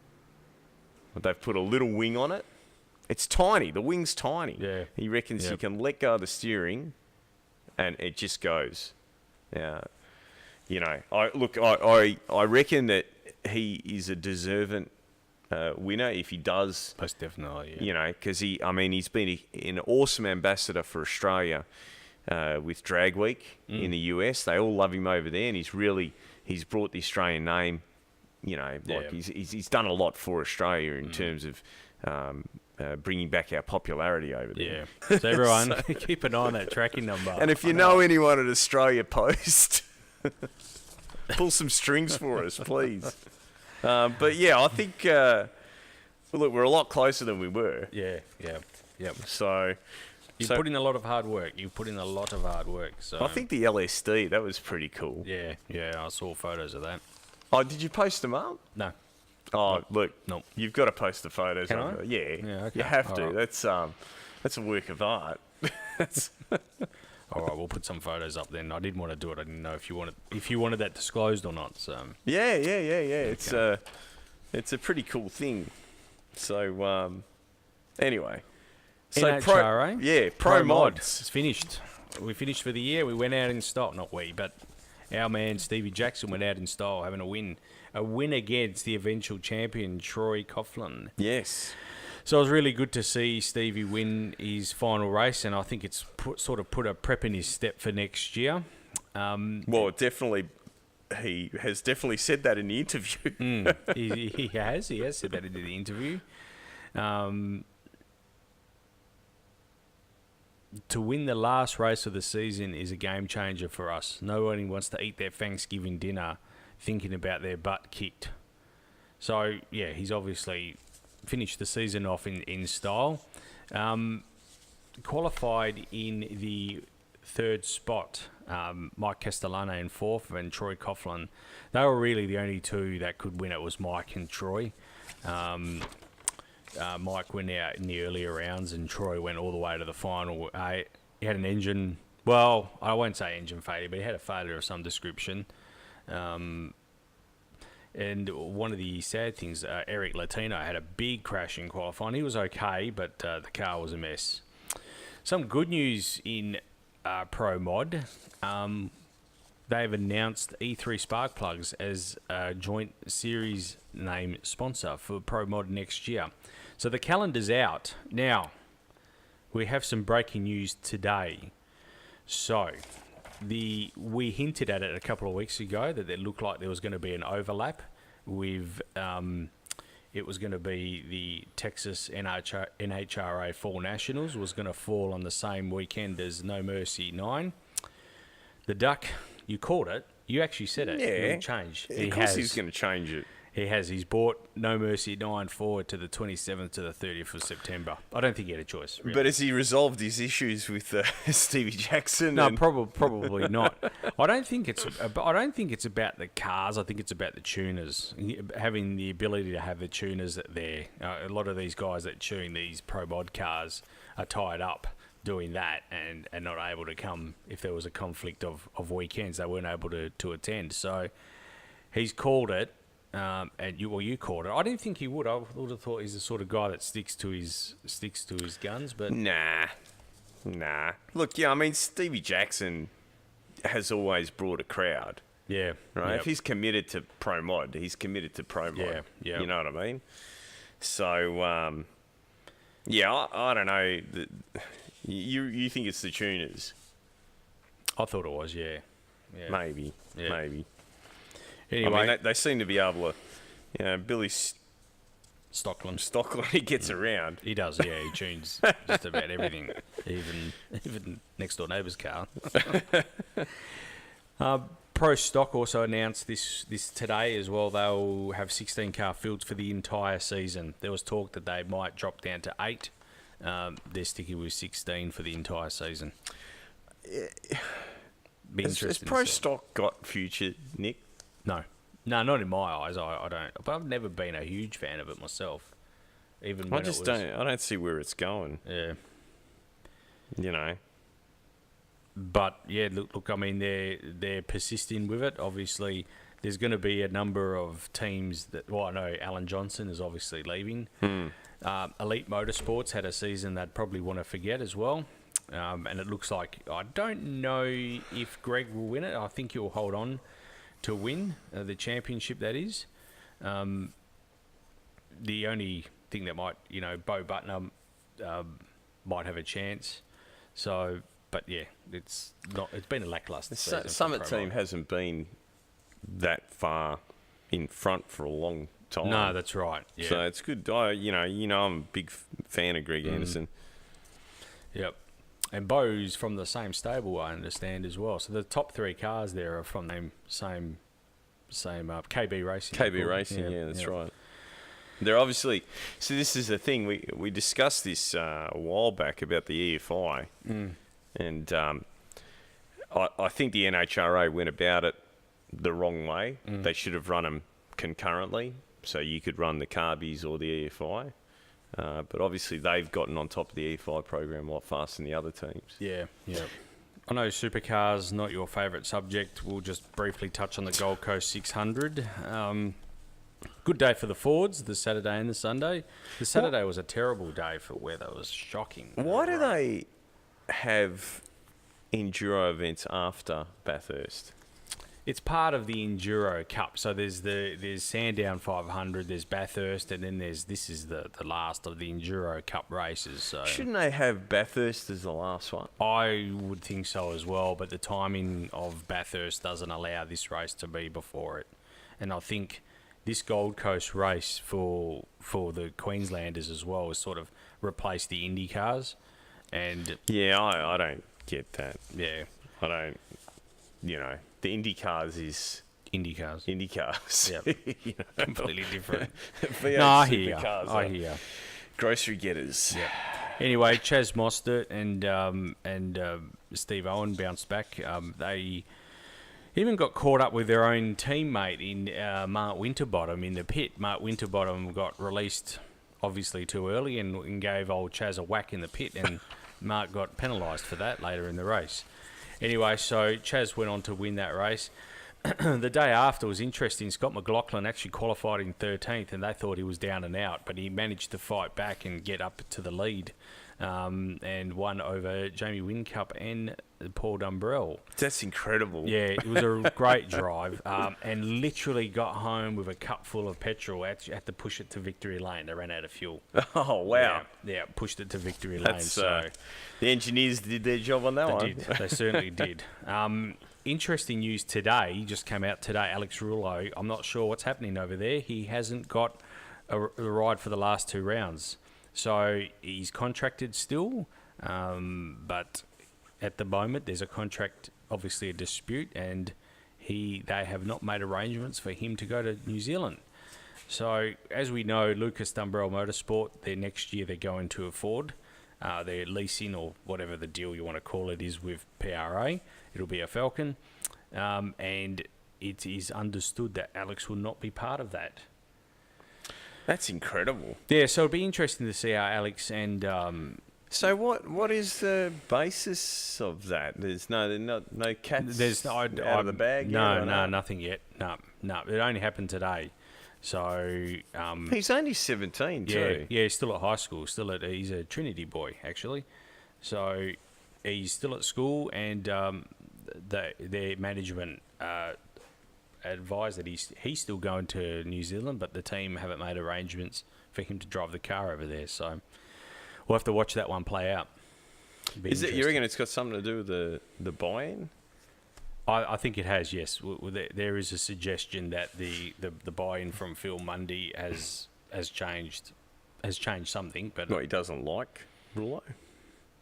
But they've put a little wing on it. It's tiny. The wing's tiny. Yeah. He reckons you can let go of the steering, and it just goes. Now, I reckon that he is a deserving winner if he does. Most definitely. Yeah. Because he's been an awesome ambassador for Australia with Drag Week in the US. They all love him over there, and he's brought the Australian name. He's done a lot for Australia in terms of bringing back our popularity over there. Yeah. So everyone, keep an eye on that tracking number. And if you know anyone at Australia Post, pull some strings for us, please. But yeah, I think look, we're a lot closer than we were. Yeah. Yep. So you put in a lot of hard work. So I think the LSD, that was pretty cool. Yeah. I saw photos of that. Oh, did you post them up? No. Oh, look, Nope. You've got to post the photos. Can I? Yeah, okay. You have All to. right. That's a work of art. All right, we'll put some photos up then. I didn't want to do it. I didn't know if you wanted that disclosed or not. So yeah. Okay. It's a pretty cool thing. So anyway, so NHRA? Pro mods. It's finished. we finished for the year. We went out in style. Not we, but our man Stevie Jackson went out in style, having a win against the eventual champion Troy Coughlin. Yes. So it was really good to see Stevie win his final race, and I think it's put a prep in his step for next year. Well, definitely, he has definitely said that in the interview. He has said that in the interview. To win the last race of the season is a game changer for us. Nobody wants to eat their Thanksgiving dinner thinking about their butt kicked. So, yeah, he's obviously finished the season off in style. Qualified in the third spot, Mike Castellano in fourth and Troy Coughlin. They were really the only two that could win. It was Mike and Troy. Mike went out in the earlier rounds and Troy went all the way to the final. He had an engine, well, I won't say engine failure, but he had a failure of some description. And one of the sad things, Eric Latino had a big crash in qualifying. He was okay, but the car was a mess. Some good news in Pro Mod. They've announced E3 Spark Plugs as a joint series name sponsor for Pro Mod next year. So the calendar's out. Now, we have some breaking news today. So, we hinted at it a couple of weeks ago that it looked like there was going to be an overlap with, it was going to be the Texas NHRA Fall Nationals was going to fall on the same weekend as No Mercy 9. The Duck, you called it. You actually said it. Yeah. It would change. Of course he's going to change it. He has. He's brought No Mercy 9 forward to the 27th to the 30th of September. I don't think he had a choice. Really. But has he resolved his issues with Stevie Jackson? No, probably not. I don't think it's about the cars. I think it's about the tuners having the ability to have the tuners there. A lot of these guys that tune these Pro Mod cars are tied up doing that and not able to come if there was a conflict of weekends. They weren't able to attend. So he's called it. And you called it. I didn't think he would. I would have thought he's the sort of guy that sticks to his guns. But nah. Look, yeah, I mean Stevie Jackson has always brought a crowd. Yeah, right. Yep. If he's committed to Pro Mod, he's committed to Pro Mod. Yeah. You know what I mean? So, yeah, I don't know. You think it's the tuners? I thought it was. Yeah. Maybe. Anyway, I mean, they seem to be able to, Billy Stockland, he gets around. He does, yeah. He tunes just about everything, even next door neighbour's car. Pro Stock also announced this today as well. They'll have 16 car fields for the entire season. There was talk that they might drop down to 8. They're sticking with 16 for the entire season. Has Pro Stock got future, Nick? No, not in my eyes. I don't. But I've never been a huge fan of it myself. Even when I don't see where it's going. Yeah. You know. But yeah, look. I mean, they're persisting with it. Obviously, there's going to be a number of teams that. Well, I know Alan Johnson is obviously leaving. Elite Motorsports had a season they'd probably want to forget as well. And it looks like I don't know if Greg will win it. I think he'll hold on to win the championship, that is. The only thing that might, Bo Butner might have a chance. So, but yeah, it's been a lacklustre season. Summit team hasn't been that far in front for a long time. No, that's right. Yeah. So it's good. I'm a big fan of Greg Anderson. Yep. And Bo's from the same stable, I understand, as well. So the top 3 cars there are from the same KB Racing. KB Racing, yeah, that's right. They're obviously... So this is the thing. We discussed this a while back about the EFI. And I think the NHRA went about it the wrong way. They should have run them concurrently. So you could run the Carbies or the EFI. But obviously they've gotten on top of the E5 program a lot faster than the other teams. Yeah. I know supercars not your favourite subject. We'll just briefly touch on the Gold Coast 600. Good day for the Fords, the Saturday and the Sunday. The Saturday was a terrible day for weather. It was shocking. Why do they have enduro events after Bathurst? It's part of the Enduro Cup. So there's Sandown 500, there's Bathurst, and then this is the last of the Enduro Cup races. So Shouldn't they have Bathurst as the last one? I would think so as well, but the timing of Bathurst doesn't allow this race to be before it. And I think this Gold Coast race for the Queenslanders as well has sort of replaced the Indy cars. And yeah, I don't get that. Yeah. I don't, the Indy cars is... Indy cars. Indy cars. Yep. Completely different. V8 No, I hear supercars I are hear. Grocery getters. Yeah. Anyway, Chaz Mostert and Steve Owen bounced back. They even got caught up with their own teammate in Mark Winterbottom in the pit. Mark Winterbottom got released obviously too early and gave old Chaz a whack in the pit, and Mark got penalised for that later in the race. Anyway, so Chaz went on to win that race. The day after was interesting. Scott McLaughlin actually qualified in 13th, and they thought he was down and out, but he managed to fight back and get up to the lead and won over Jamie Whincup and Paul Dumbrell. That's incredible. Yeah, it was a great drive, and literally got home with a cup full of petrol. Had to push it to victory lane. They ran out of fuel. Oh, wow. Yeah, pushed it to victory lane. So the engineers did their job on that one. They certainly did. Interesting news today, just came out today, Alex Rouleau. I'm not sure what's happening over there. He hasn't got a ride for the last 2 rounds. So he's contracted still, but at the moment there's a contract, obviously a dispute, and they have not made arrangements for him to go to New Zealand. So as we know, Lucas Dumbrell Motorsport, next year they're going to afford. They're leasing, or whatever the deal you want to call it is, with PRA. It'll be a Falcon, and it is understood that Alex will not be part of that. That's incredible. Yeah, so it'll be interesting to see how Alex and... So what is the basis of that? There's no cats out of the bag yet? No, nothing yet. No, it only happened today. So he's only 17 too. Yeah, he's still at high school. He's a Trinity boy actually. So he's still at school, and their management advised that he's still going to New Zealand, but the team haven't made arrangements for him to drive the car over there. So we'll have to watch that one play out. Is it? You reckon it's got something to do with the buy-in? I think it has, yes. There is a suggestion that the buy-in from Phil Mundy has changed something, but he doesn't like Rouleau.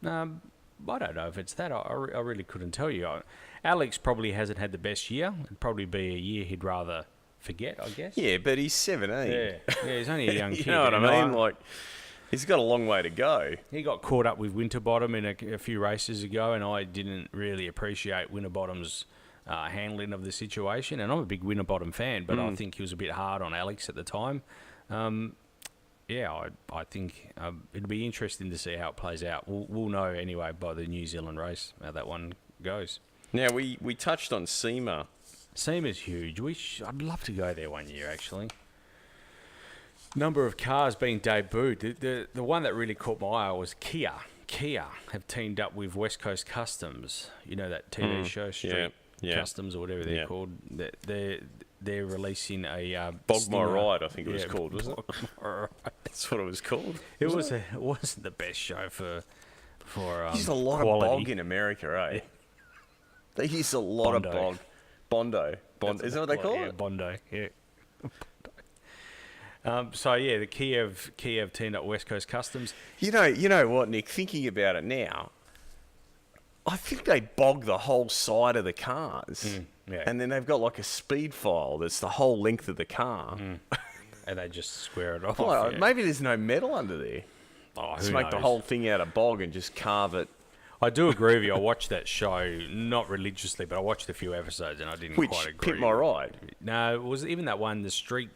I don't know if it's that. I really couldn't tell you. Alex probably hasn't had the best year. It'd probably be a year he'd rather forget, I guess. Yeah, but he's 17. Yeah, he's only a young kid. You know what I mean? Like, he's got a long way to go. He got caught up with Winterbottom in a few races ago, and I didn't really appreciate Winterbottom's handling of the situation. And I'm a big Winterbottom fan, but I think he was a bit hard on Alex at the time. I think it'll be interesting to see how it plays out. We'll know anyway by the New Zealand race how that one goes. Now, we touched on SEMA. SEMA's huge. I'd love to go there one year, actually. Number of cars being debuted. The one that really caught my eye was Kia. Kia have teamed up with West Coast Customs. You know that TV show, Street Customs or whatever they're called. They're releasing a Bog My Ride, I think it was called, wasn't it? That's what it was called. It wasn't the best show for There's a lot quality. of bog in America, eh? They use a lot of bog. Bondo. Is that what they call it? Yeah, Bondo. Yeah. The Kia have teamed up West Coast Customs. You know what, Nick? Thinking about it now, I think they bog the whole side of the cars, and then they've got like a speed file that's the whole length of the car, and they just square it off. Oh, maybe there's no metal under there. Who make knows? the whole thing out of bog and just carve it. I do agree with you. I watched that show, not religiously, but I watched a few episodes and I didn't quite agree. Pit My Ride? No, it was even that one, the Street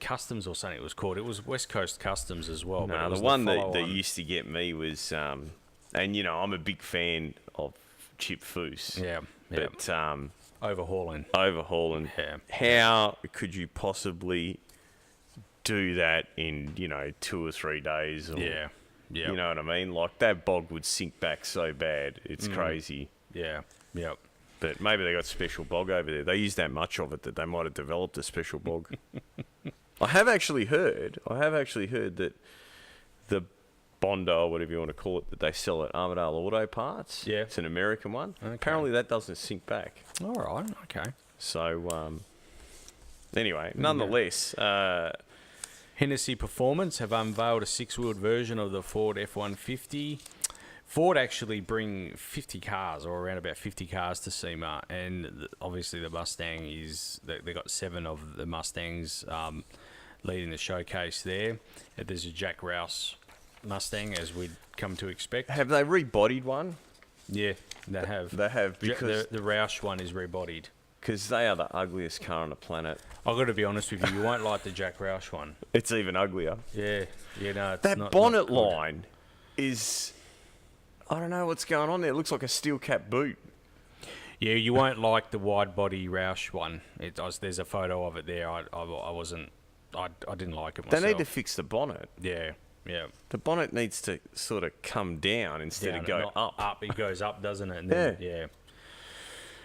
Customs or something it was called. It was West Coast Customs as well. No, the one that used to get me was, and I'm a big fan of Chip Foose. Yeah. But overhauling. Yeah. How could you possibly do that in 2 or 3 days? Or, Yep. You know what I mean? Like, that bog would sink back so bad. It's crazy. Yeah. Yep. But maybe they got special bog over there. They use that much of it that they might have developed a special bog. I have actually heard that the Bondo, or whatever you want to call it, that they sell at Armadale Auto Parts. Yeah. It's an American one. Okay. Apparently that doesn't sink back. All right. Okay. So, anyway, nonetheless, Hennessy Performance have unveiled a six-wheeled version of the Ford F-150. Ford actually bring 50 cars, or around about 50 cars, to SEMA, and obviously the Mustang is, they got 7 of the Mustangs leading the showcase there. There's a Jack Rouse Mustang, as we'd come to expect. have they rebodied one? Yeah, they have. They have, because The Roush one is rebodied. Because they are the ugliest car on the planet. I've got to be honest with you, you won't like the Jack Roush one. It's even uglier. Yeah, no, it's That not, bonnet not good. line is... I don't know what's going on there. It looks like a steel cap boot. Yeah, you won't like the wide body Roush one. There's a photo of it there. I didn't like it myself. They need to fix the bonnet. Yeah. The bonnet needs to sort of come down instead of go up. Up, it goes up, doesn't it? And then, yeah.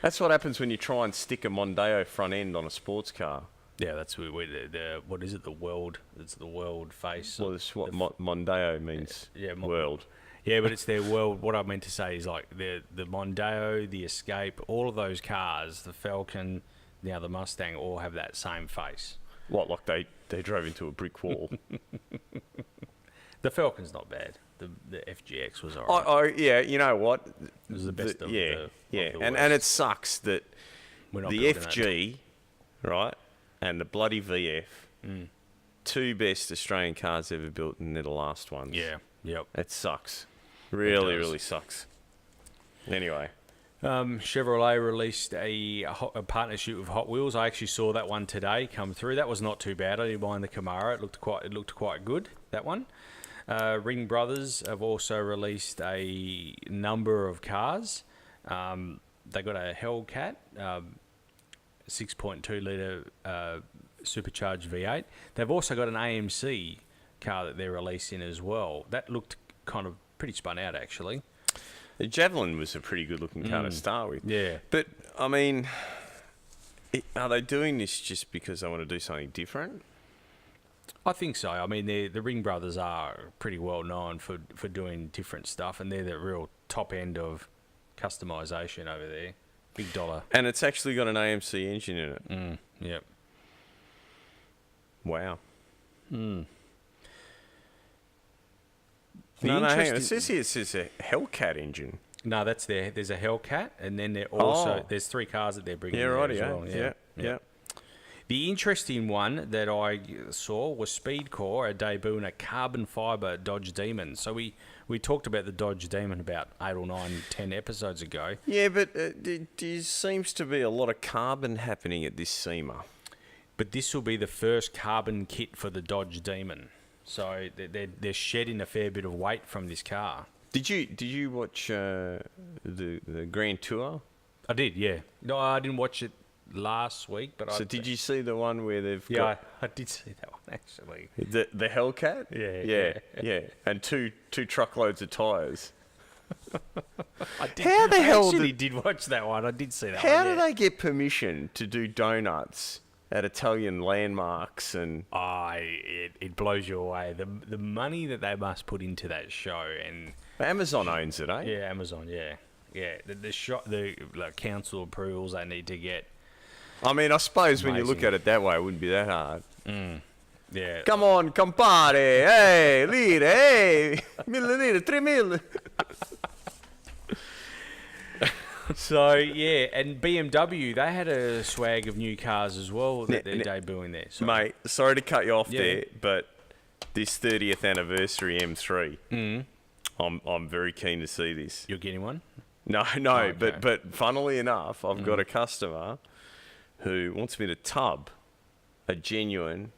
That's what happens when you try and stick a Mondeo front end on a sports car. Yeah, that's what what is it? The world. It's the world face. Well, that's what Mondeo means. Yeah, world. Yeah, but it's their world. What I meant to say is, like, the Mondeo, the Escape, all of those cars, the Falcon, now the Mustang, all have that same face. What, like they drove into a brick wall? The Falcon's not bad. The FGX was alright. Yeah, you know what? It was the best of yeah. the And worst. it sucks that We're not the building FG, right, and the bloody VF, two best Australian cars ever built, and they're the last ones. Yeah, yep. It sucks. Really, does. really sucks. Anyway. Chevrolet released a partnership with Hot Wheels. I actually saw that one today come through. That was not too bad. I didn't mind the Camaro. It looked quite good, that one. Ring Brothers have also released a number of cars. They got a Hellcat, 6.2 litre supercharged V8. They've also got an AMC car that they're releasing as well. That looked kind of pretty spun out, actually. The Javelin was a pretty good-looking car to start with. Yeah. But, I mean, are they doing this just because they want to do something different? I think so. I mean, the Ring Brothers are pretty well known for doing different stuff, and they're the real top end of customisation over there. Big dollar. And it's actually got an AMC engine in it. Yep. Wow. The No, hang on. It interesting- says a Hellcat engine. No, that's there. There's a Hellcat, and then there's 3 cars that they're bringing. Yeah, there right, as yeah. well. Yeah. The interesting one that I saw was Speedcore are debuting a carbon fibre Dodge Demon. So we talked about the Dodge Demon about 8 or 9, 10 episodes ago. Yeah, but there seems to be a lot of carbon happening at this SEMA. But this will be the first carbon kit for the Dodge Demon. So they're shedding a fair bit of weight from this car. Did you watch the Grand Tour? I did, yeah. No, I didn't watch it last week, but So did you see the one where they've got... Yeah, I did see that one, actually. The Hellcat? Yeah. And two truckloads of tyres. How the hell did watch that one. I did see that How one. do they get permission to do donuts at Italian landmarks and... It blows you away. The money that they must put into that show, and Amazon owns it, eh? yeah, Amazon, yeah. The council approvals they need to get. I mean, I suppose when you Amazing. look at it that way, it wouldn't be that hard. Yeah. Come on, compare. Hey, lire, hey. 1,000 lire, 3 mil. So, yeah, and BMW, they had a swag of new cars as well that they're debuting there. So. Mate, sorry to cut you off Yeah. there, but this 30th anniversary M3, I'm very keen to see this. You're getting one? No, okay. but funnily enough, I've got a customer who wants me to tub a genuine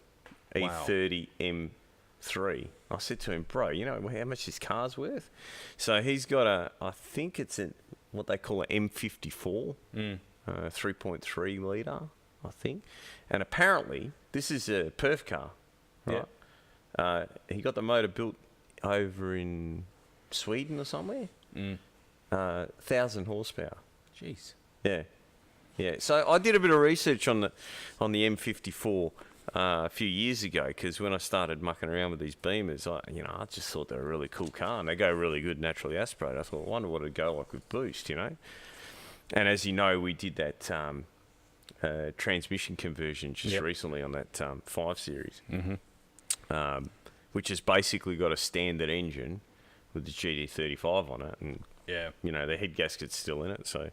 E30 M3. I said to him, bro, you know how much this car's worth? So he's got I think it's what they call an M54, 3.3 litre, I think. And apparently, this is a perf car, right? He got the motor built over in Sweden or somewhere. 1,000 horsepower. Jeez. Yeah. Yeah. So I did a bit of research on the M54 a few years ago, because when I started mucking around with these Beamers, I just thought they were a really cool car, and they go really good naturally aspirated. I thought, I wonder what it'd go like with boost, And as you know, we did that transmission conversion just recently on that 5 Series, which has basically got a standard engine with the GD35 on it, and the head gasket's still in it. So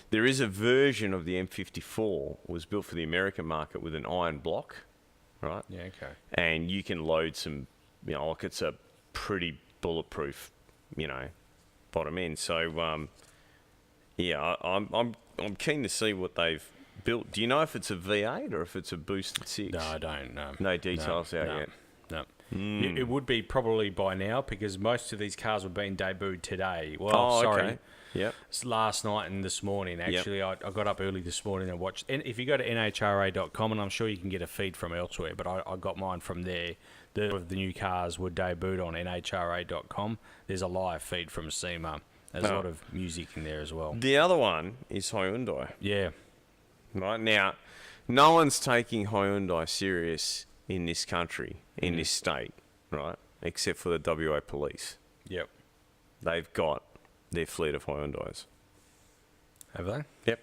there is a version of the M54 was built for the American market with an iron block, right? Yeah, okay. And you can load some, like it's a pretty bulletproof, bottom end. So I'm keen to see what they've built. Do you know if it's a V8 or if it's a boosted 6? No, I don't know. No details out yet. No. It would be probably by now, because most of these cars were being debuted today. Well, Okay. Yep. It's last night and this morning, actually. I got up early this morning and watched. And if you go to nhra.com, and I'm sure you can get a feed from elsewhere, but I got mine from there. The new cars were debuted on nhra.com. There's a live feed from SEMA. There's a lot of music in there as well. The other one is Hyundai. Yeah. Right now, no one's taking Hyundai serious in this country, in this state, right? Except for the WA police. Yep. They've got their fleet of Hyundais. Have they? Yep.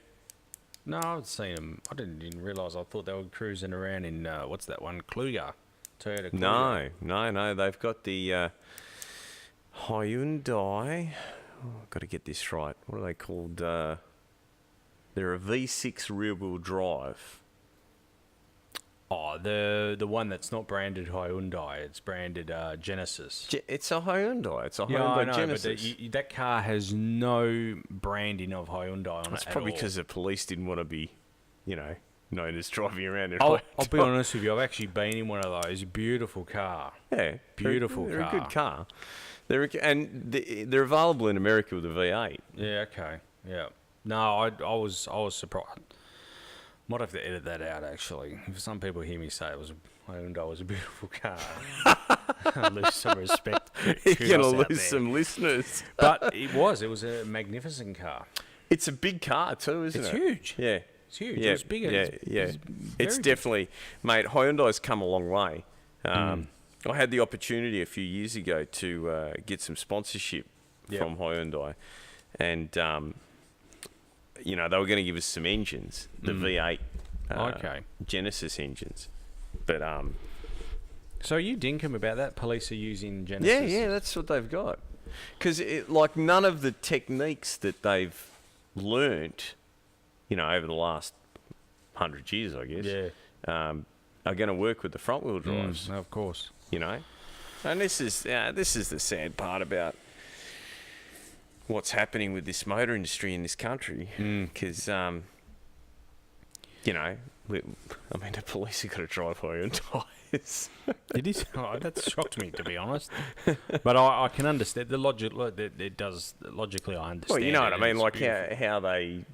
No, I've seen them. I didn't even realise. I thought they were cruising around in, what's that one? Kluger. Toyota Kluger. No. They've got the Hyundai. I've got to get this right. What are they called? They're a V6 rear-wheel drive. Oh, the one that's not branded Hyundai. It's branded Genesis. It's a Hyundai. It's a Yeah, Hyundai I know, Genesis. but that car has no branding of Hyundai on it. That's probably because the police didn't want to be, known as driving around in I'll be honest with you. I've actually been in one of those. Beautiful car. Yeah, beautiful they're car. a good car. They're available in America with a V8. Yeah. Okay. Yeah. No, I was surprised. Might have to edit that out, actually. If some people hear me say Hyundai was a beautiful car, I'll lose some respect. You're going to lose some listeners. But it was a magnificent car. It's a big car too, isn't it? It's huge. Yeah. It's huge. Yeah. It's bigger. It's definitely, mate, Hyundai's come a long way. I had the opportunity a few years ago to get some sponsorship from Hyundai. And... they were going to give us some engines, the V8 Genesis engines. But so are you dinkum about that? Police are using Genesis? Yeah, that's what they've got. Because none of the techniques that they've learnt, over the last 100 years, I guess, are going to work with the front wheel drives. Of course. And this is the sad part about what's happening with this motor industry in this country, because the police have got to drive Hyundais. It is. That shocked me, to be honest. But I can understand the logic. It does logically. I understand. Well, you know what I mean, like beautiful. how they,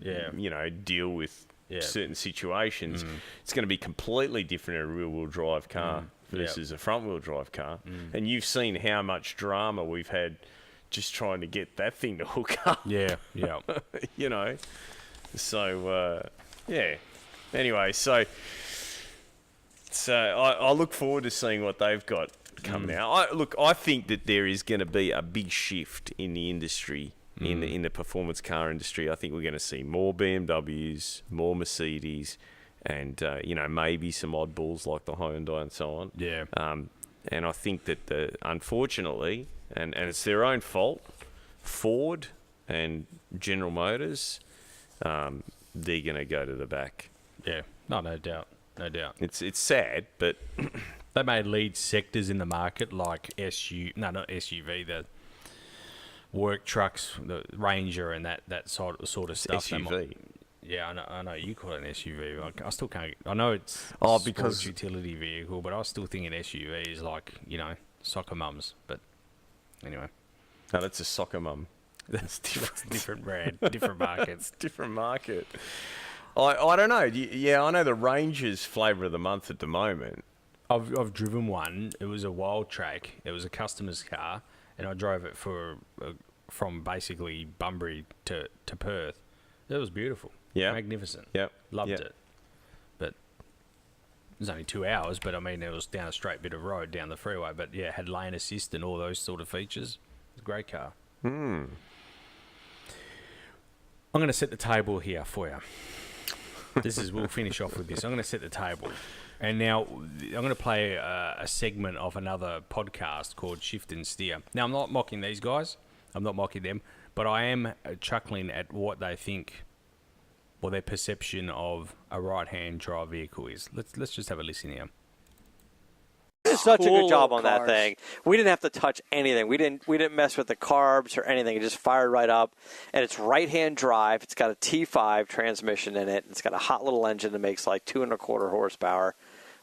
deal with certain situations. It's going to be completely different in a rear-wheel drive car versus a front-wheel drive car. And you've seen how much drama we've had just trying to get that thing to hook up. Yeah. So, Anyway, so I look forward to seeing what they've got coming out. I think that there is going to be a big shift in the industry, in the performance car industry. I think we're going to see more BMWs, more Mercedes, and maybe some oddballs like the Hyundai and so on. Yeah. And I think that unfortunately, and it's their own fault, Ford and General Motors, they're going to go to the back. Yeah, no doubt. It's sad, but they may lead sectors in the market like not SUV, the work trucks, the Ranger, and that sort of stuff. SUV. Yeah, I know you call it an SUV. I still can't. I know it's because utility vehicle, but I still think an SUV is like soccer mums. But anyway, no, that's a soccer mum. That's different brand, different markets, different market. I don't know. Yeah, I know the Ranger's flavour of the month at the moment. I've driven one. It was a wild track. It was a customer's car, and I drove it from basically Bunbury to Perth. It was beautiful. Yeah. Magnificent. Yep. Loved it. But it was only 2 hours, but I mean, it was down a straight bit of road, down the freeway. But yeah, had lane assist and all those sort of features. It was a great car. I'm going to set the table here for you. We'll finish off with this. I'm going to set the table. And now I'm going to play a segment of another podcast called Shift and Steer. Now, I'm not mocking these guys. I'm not mocking them. But I am chuckling at what they think or their perception of a right-hand drive vehicle is. Let's just have a listen here. Did such a good job on that thing. We didn't have to touch anything. We didn't mess with the carbs or anything. It just fired right up, and it's right-hand drive. It's got a T5 transmission in it. It's got a hot little engine that makes like 2.25 horsepower.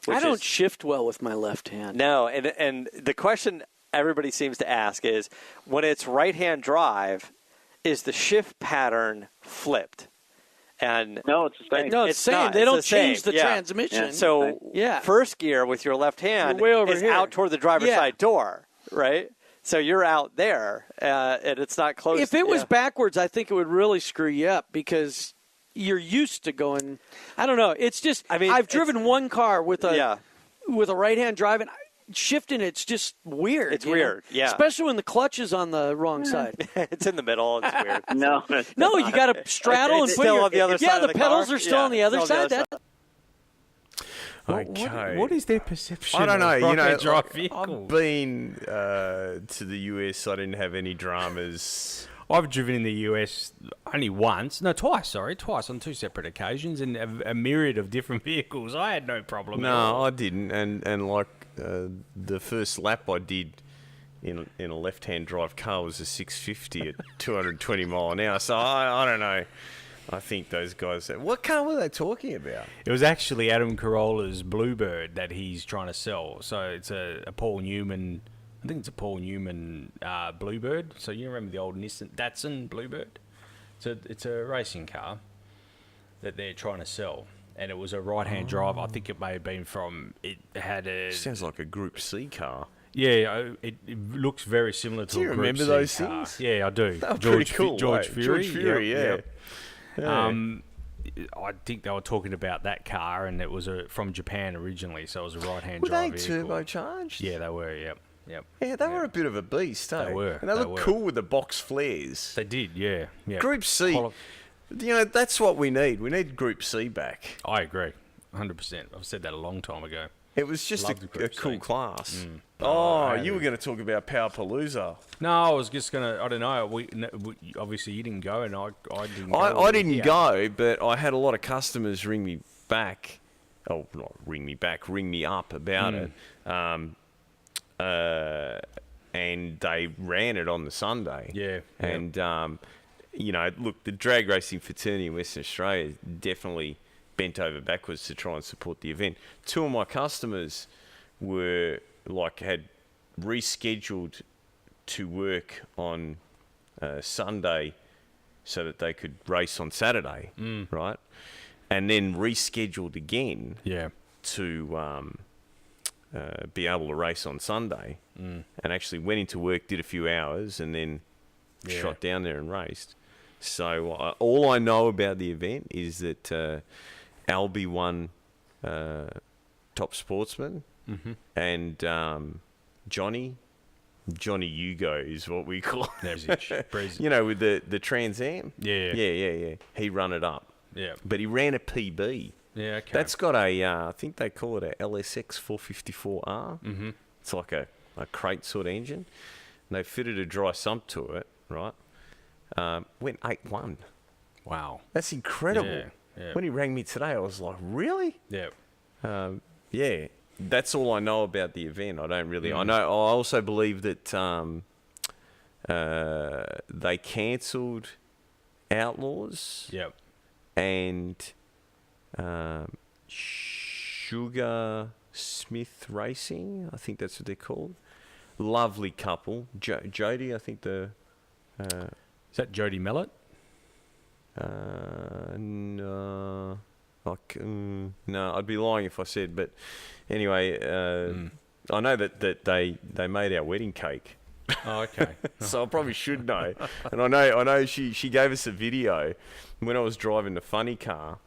I don't shift well with my left hand. No, and the question everybody seems to ask is, when it's right-hand drive, is the shift pattern flipped? And no, it's the same. No, it's the same. Not. They it's don't the change same. the transmission. Yeah. So first gear with your left hand way over is here. out toward the driver's side door, right? So you're out there, and it's not close. If it was backwards, I think it would really screw you up because you're used to going. I don't know. It's just. I mean, I've driven one car with a right-hand drive, and shifting it's just weird. It's weird, know? Especially when the clutch is on the wrong side. It's in the middle. It's weird. No, you got to straddle and put still your, on the other side. The pedals are still on the other side. What is their perception? I don't know. Of right-hand drive vehicle? I've been to the US. I didn't have any dramas. I've driven in the US only once. No, twice. Sorry, twice on two separate occasions, and a myriad of different vehicles. I had no problem. No, at all. I didn't. And like the first lap I did in a left-hand drive car was a 650 at 220 mile an hour. So I don't know. I think those guys. What car were they talking about? It was actually Adam Carolla's Bluebird that he's trying to sell. So it's a Paul Newman. I think it's a Paul Newman Bluebird. So you remember the old Nissan Datsun Bluebird? It's a racing car that they're trying to sell, and it was a right-hand drive. I think it may have been from. It had a. Sounds like a Group C car. Yeah, it looks very similar to. Do you a Group remember C those car. things? Yeah, I do. That was pretty cool. George Fury. George Fury, Yep. yeah. I think they were talking about that car, and it was from Japan originally, so it was a right-hand Were drive they vehicle. turbocharged? Yeah, they were. Yep. Yeah, they were a bit of a beast, eh? They were. And they looked cool with the box flares. They did, yeah. Group C, that's what we need. We need Group C back. I agree, 100%. I've said that a long time ago. It was just Loved a cool C. class. Oh, you were going to talk about Powerpalooza. No, I was just going to, I don't know. We obviously, you didn't go, and I didn't go. I didn't go, but I had a lot of customers ring me back. Oh, not ring me back, ring me up about it. And they ran it on the Sunday. Yeah. And, look, the drag racing fraternity in Western Australia definitely bent over backwards to try and support the event. Two of my customers had rescheduled to work on Sunday so that they could race on Saturday, right? And then rescheduled again to be able to race on Sunday, and actually went into work, did a few hours, and then shot down there and raced. So all I know about the event is that Albie won top sportsman, and Johnny Hugo is what we call Breezy. with the Trans Am. Yeah. He ran it up. Yeah. But he ran a PB. Yeah, okay. That's got I think they call it a LSX 454R. Mm-hmm. It's like a crate sort of engine. And they fitted a dry sump to it, right? Went 8-1. Wow. That's incredible. Yeah. When he rang me today, I was like, really? Yeah. Yeah. That's all I know about the event. I don't really... I also believe that they cancelled Outlaws. Yep. And Sugar Smith Racing, I think that's what they're called. Lovely couple. Jody, I think the... is that Jody Mellett? No. Like, no, I'd be lying if I said. But anyway, I know that they made our wedding cake. Oh, okay. So I probably should know. And I know she gave us a video when I was driving the funny car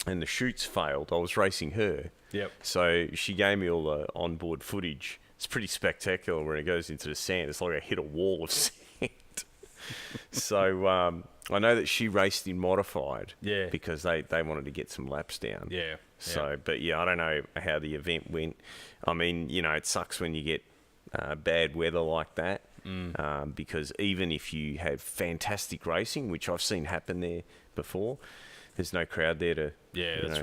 and the shoots failed. I was racing her. Yep. So she gave me all the onboard footage. It's pretty spectacular when it goes into the sand. It's like I hit a wall of sand. So I know that she raced in modified. Yeah. Because they wanted to get some laps down. Yeah. So, but yeah, I don't know how the event went. I mean, it sucks when you get bad weather like that. Because even if you have fantastic racing, which I've seen happen there before, there's no crowd there to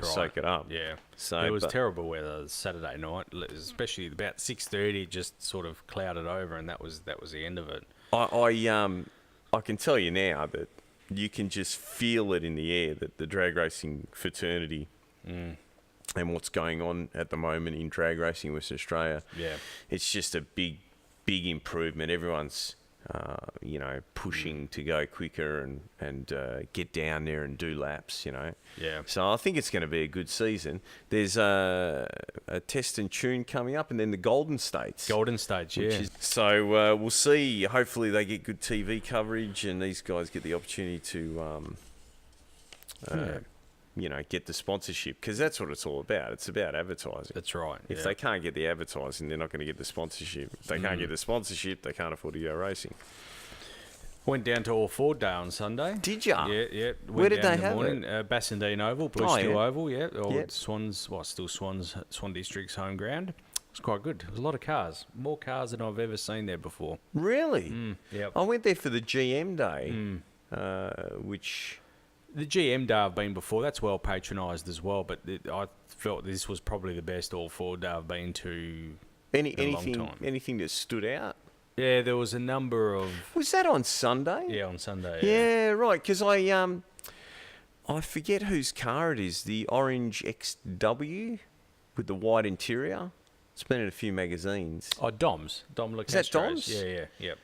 soak it up. Yeah. So it was terrible weather Saturday night, especially about 6:30. It just sort of clouded over, and that was the end of it. I can tell you now that you can just feel it in the air that the drag racing fraternity and what's going on at the moment in drag racing in Western Australia. Yeah. It's just a big improvement. Everyone's pushing to go quicker and get down there and do laps, Yeah. So I think it's going to be a good season. There's a test and tune coming up, and then the Golden States. Yeah. So we'll see. Hopefully they get good TV coverage, and these guys get the opportunity to, get the sponsorship, because that's what it's all about. It's about advertising. That's right. If they can't get the advertising, they're not going to get the sponsorship. If they can't get the sponsorship, they can't afford to go racing. Went down to All Ford Day on Sunday. Did ya? Yeah. Where did they have it? Bassendean Oval, Blue Steel Oval, yeah. Yep. Swans, still Swan District's home ground. It's quite good. There's a lot of cars. More cars than I've ever seen there before. Really? Yep. I went there for the GM Day, which... The GM Day I've been before. That's well patronised as well, but I felt this was probably the best All Ford Day I've been to in a long time. Anything that stood out? Yeah, there was a number of... Was that on Sunday? Yeah, on Sunday. Yeah, right, because I forget whose car it is, the orange XW with the white interior. It's been in a few magazines. Oh, Dom's. Dom LaCastro's. Is that Dom's? Yeah, yep.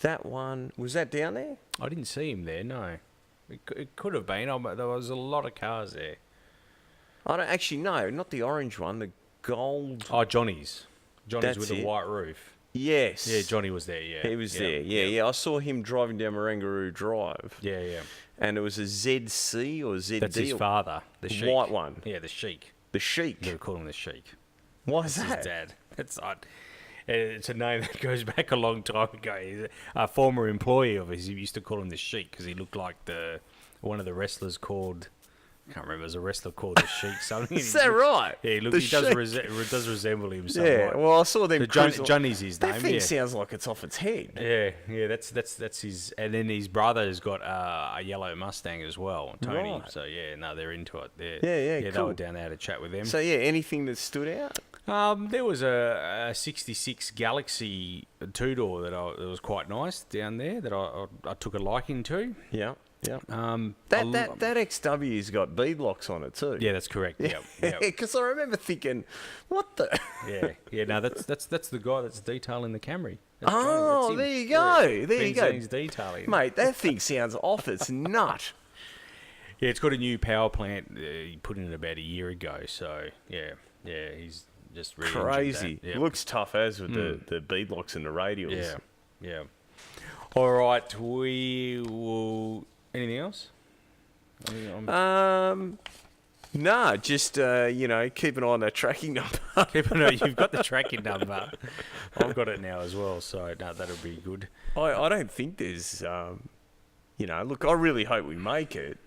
That one, was that down there? I didn't see him there, no. It could have been. There was a lot of cars there. I don't actually know. Not the orange one, the gold. Oh, Johnny's. That's with it. the white roof. Yes. Yeah, Johnny was there, yeah. He was there, yeah. I saw him driving down Marangaroo Drive. Yeah. And it was a ZC or ZD. That's his father, the Sheik. White one. Yeah, the Sheik. The Sheik? They call him the Sheik. Why is That's that? his dad. That's odd. It's a name that goes back a long time ago. He's a former employee of his. He used to call him the Sheik because he looked like one of the wrestlers called... I can't remember. There's a wrestler called the Sheik. Something. Is that right? Yeah, he does resemble him. Yeah, well, I saw them. Johnny's his name. That thing sounds like it's off its head. Yeah. That's his. And then his brother's got a yellow Mustang as well, Tony. Right. So they're into it. Yeah, They cool. were down there to chat with them. So anything that stood out? There was a '66 Galaxy 2-door that was quite nice down there that I took a liking to. Yeah. Yeah. That XW's got bead locks on it too. Yeah, that's correct. Yeah. Because I remember thinking, what the? Yeah. No, that's the guy that's detailing the Camry. There you go. Yeah. There you go. Benzine's detailing. Mate, that thing sounds off its nut. Yeah, it's got a new power plant. He put in about a year ago. So yeah, he's just really crazy. Yep. Looks tough as with the bead locks and the radials. Yeah. All right, we will. Anything else? No, just keep an eye on that tracking number. You've got the tracking number. I've got it now as well, so no, that'll be good. I don't think there's, look, I really hope we make it,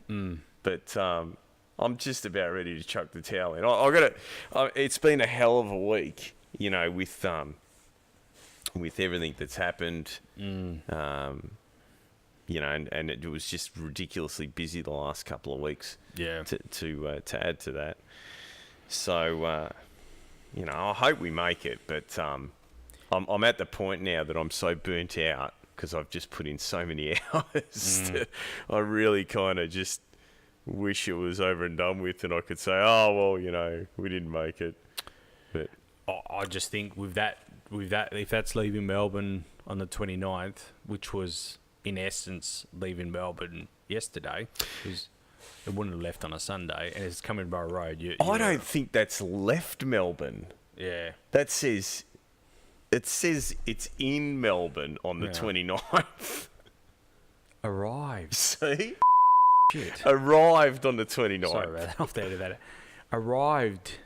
but I'm just about ready to chuck the towel in. I got it. It's been a hell of a week, with everything that's happened. And it was just ridiculously busy the last couple of weeks. Yeah. To add to that, so I hope we make it. But I'm at the point now that I'm so burnt out because I've just put in so many hours. I really kind of just wish it was over and done with, and I could say, oh well, we didn't make it. But I just think with that, if that's leaving Melbourne on the 29th, which was in essence leaving Melbourne yesterday. it wouldn't have left on a Sunday, and it's coming by road. I don't think that's left Melbourne. Yeah. It says it's in Melbourne on the 29th. Arrived. See? Shit. Arrived on the 29th. Sorry about that. I'll have to edit that. Arrived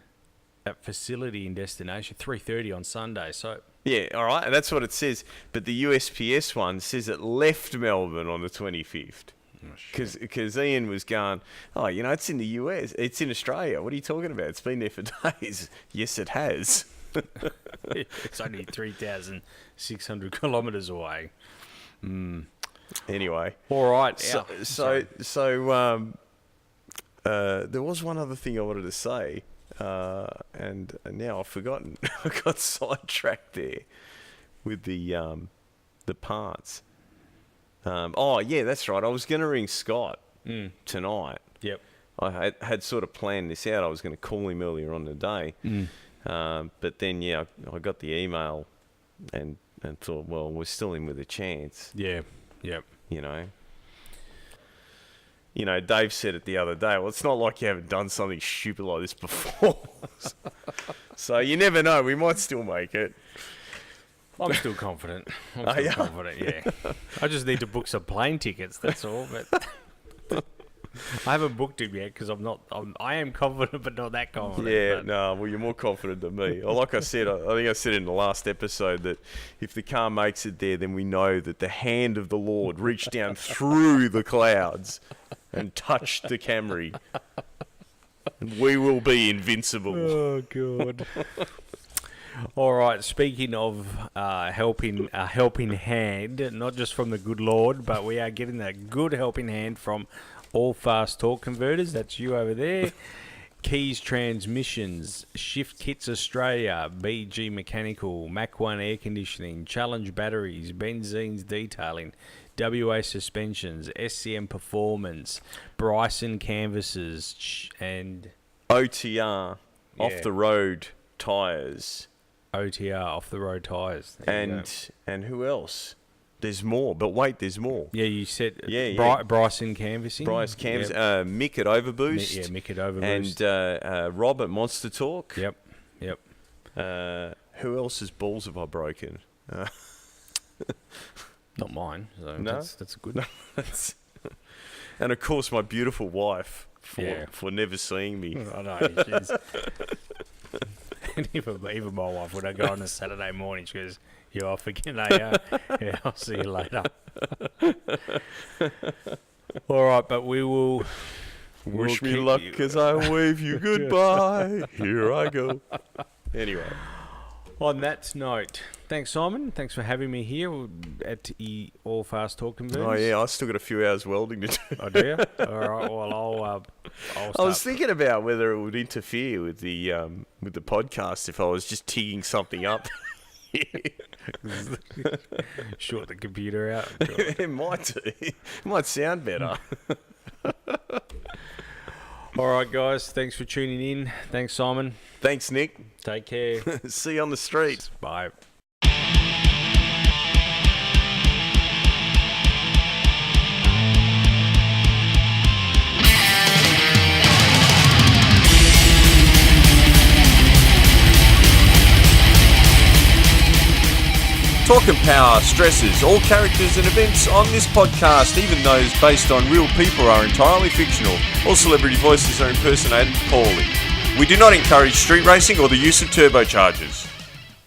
at facility and destination 3:30 on Sunday. So yeah, all right, and that's what it says. But the USPS one says it left Melbourne on the 25th. Because Ian was going, it's in the US, it's in Australia. What are you talking about? It's been there for days. Yes, it has. It's only 3,600 kilometres away. Anyway, all right. So there was one other thing I wanted to say, and now I've forgotten. I got sidetracked there with the parts. That's right. I was going to ring Scott tonight. Yep. I had sort of planned this out. I was going to call him earlier on the day. But then, I got the email and thought, well, we're still in with a chance. Yeah. Yep. Dave said it the other day. Well, it's not like you haven't done something stupid like this before. So you never know. We might still make it. I'm still confident. Yeah. I just need to book some plane tickets, that's all. But I haven't booked it yet because I am confident, but not that confident. Yeah, well, you're more confident than me. Like I said, I think I said in the last episode that if the car makes it there, then we know that the hand of the Lord reached down through the clouds and touched the Camry. And we will be invincible. Oh, God. All right, speaking of a helping hand, not just from the good Lord, but we are getting a good helping hand from All Fast Torque Converters. That's you over there. Keys Transmissions, Shift Kits Australia, BG Mechanical, Mach 1 Air Conditioning, Challenge Batteries, Benzene's Detailing, WA Suspensions, SCM Performance, Bryson Canvases, and OTR, Off the Road Tyres. OTR, Off the Road Tyres. And who else? There's more, but wait, there's more. Yeah, you said Bryson Canvassing. Bryce Canvassing. Yep. Mick at Overboost. Mick at Overboost. And Rob at Monster Talk. Yep. Who else's balls have I broken? Not mine. So no? That's a good. And of course, my beautiful wife for never seeing me. I know. Even my wife, when I go on a Saturday morning, she goes, "You off again, yeah, I'll see you later." All right, but we will... Wish me luck as I wave you goodbye. Here I go. Anyway. On that note, thanks, Simon. Thanks for having me here at All Fast Torque Converters. Oh, yeah, I still got a few hours welding to do. Oh, do you? All right, well, I'll I was thinking about whether it would interfere with the podcast if I was just tigging something up. Short the computer out. It might do. It might sound better. All right, guys. Thanks for tuning in. Thanks, Simon. Thanks, Nick. Take care. See you on the street. Bye. Talk and Power stresses all characters and events on this podcast, even those based on real people, are entirely fictional. All celebrity voices are impersonated poorly. We do not encourage street racing or the use of turbochargers.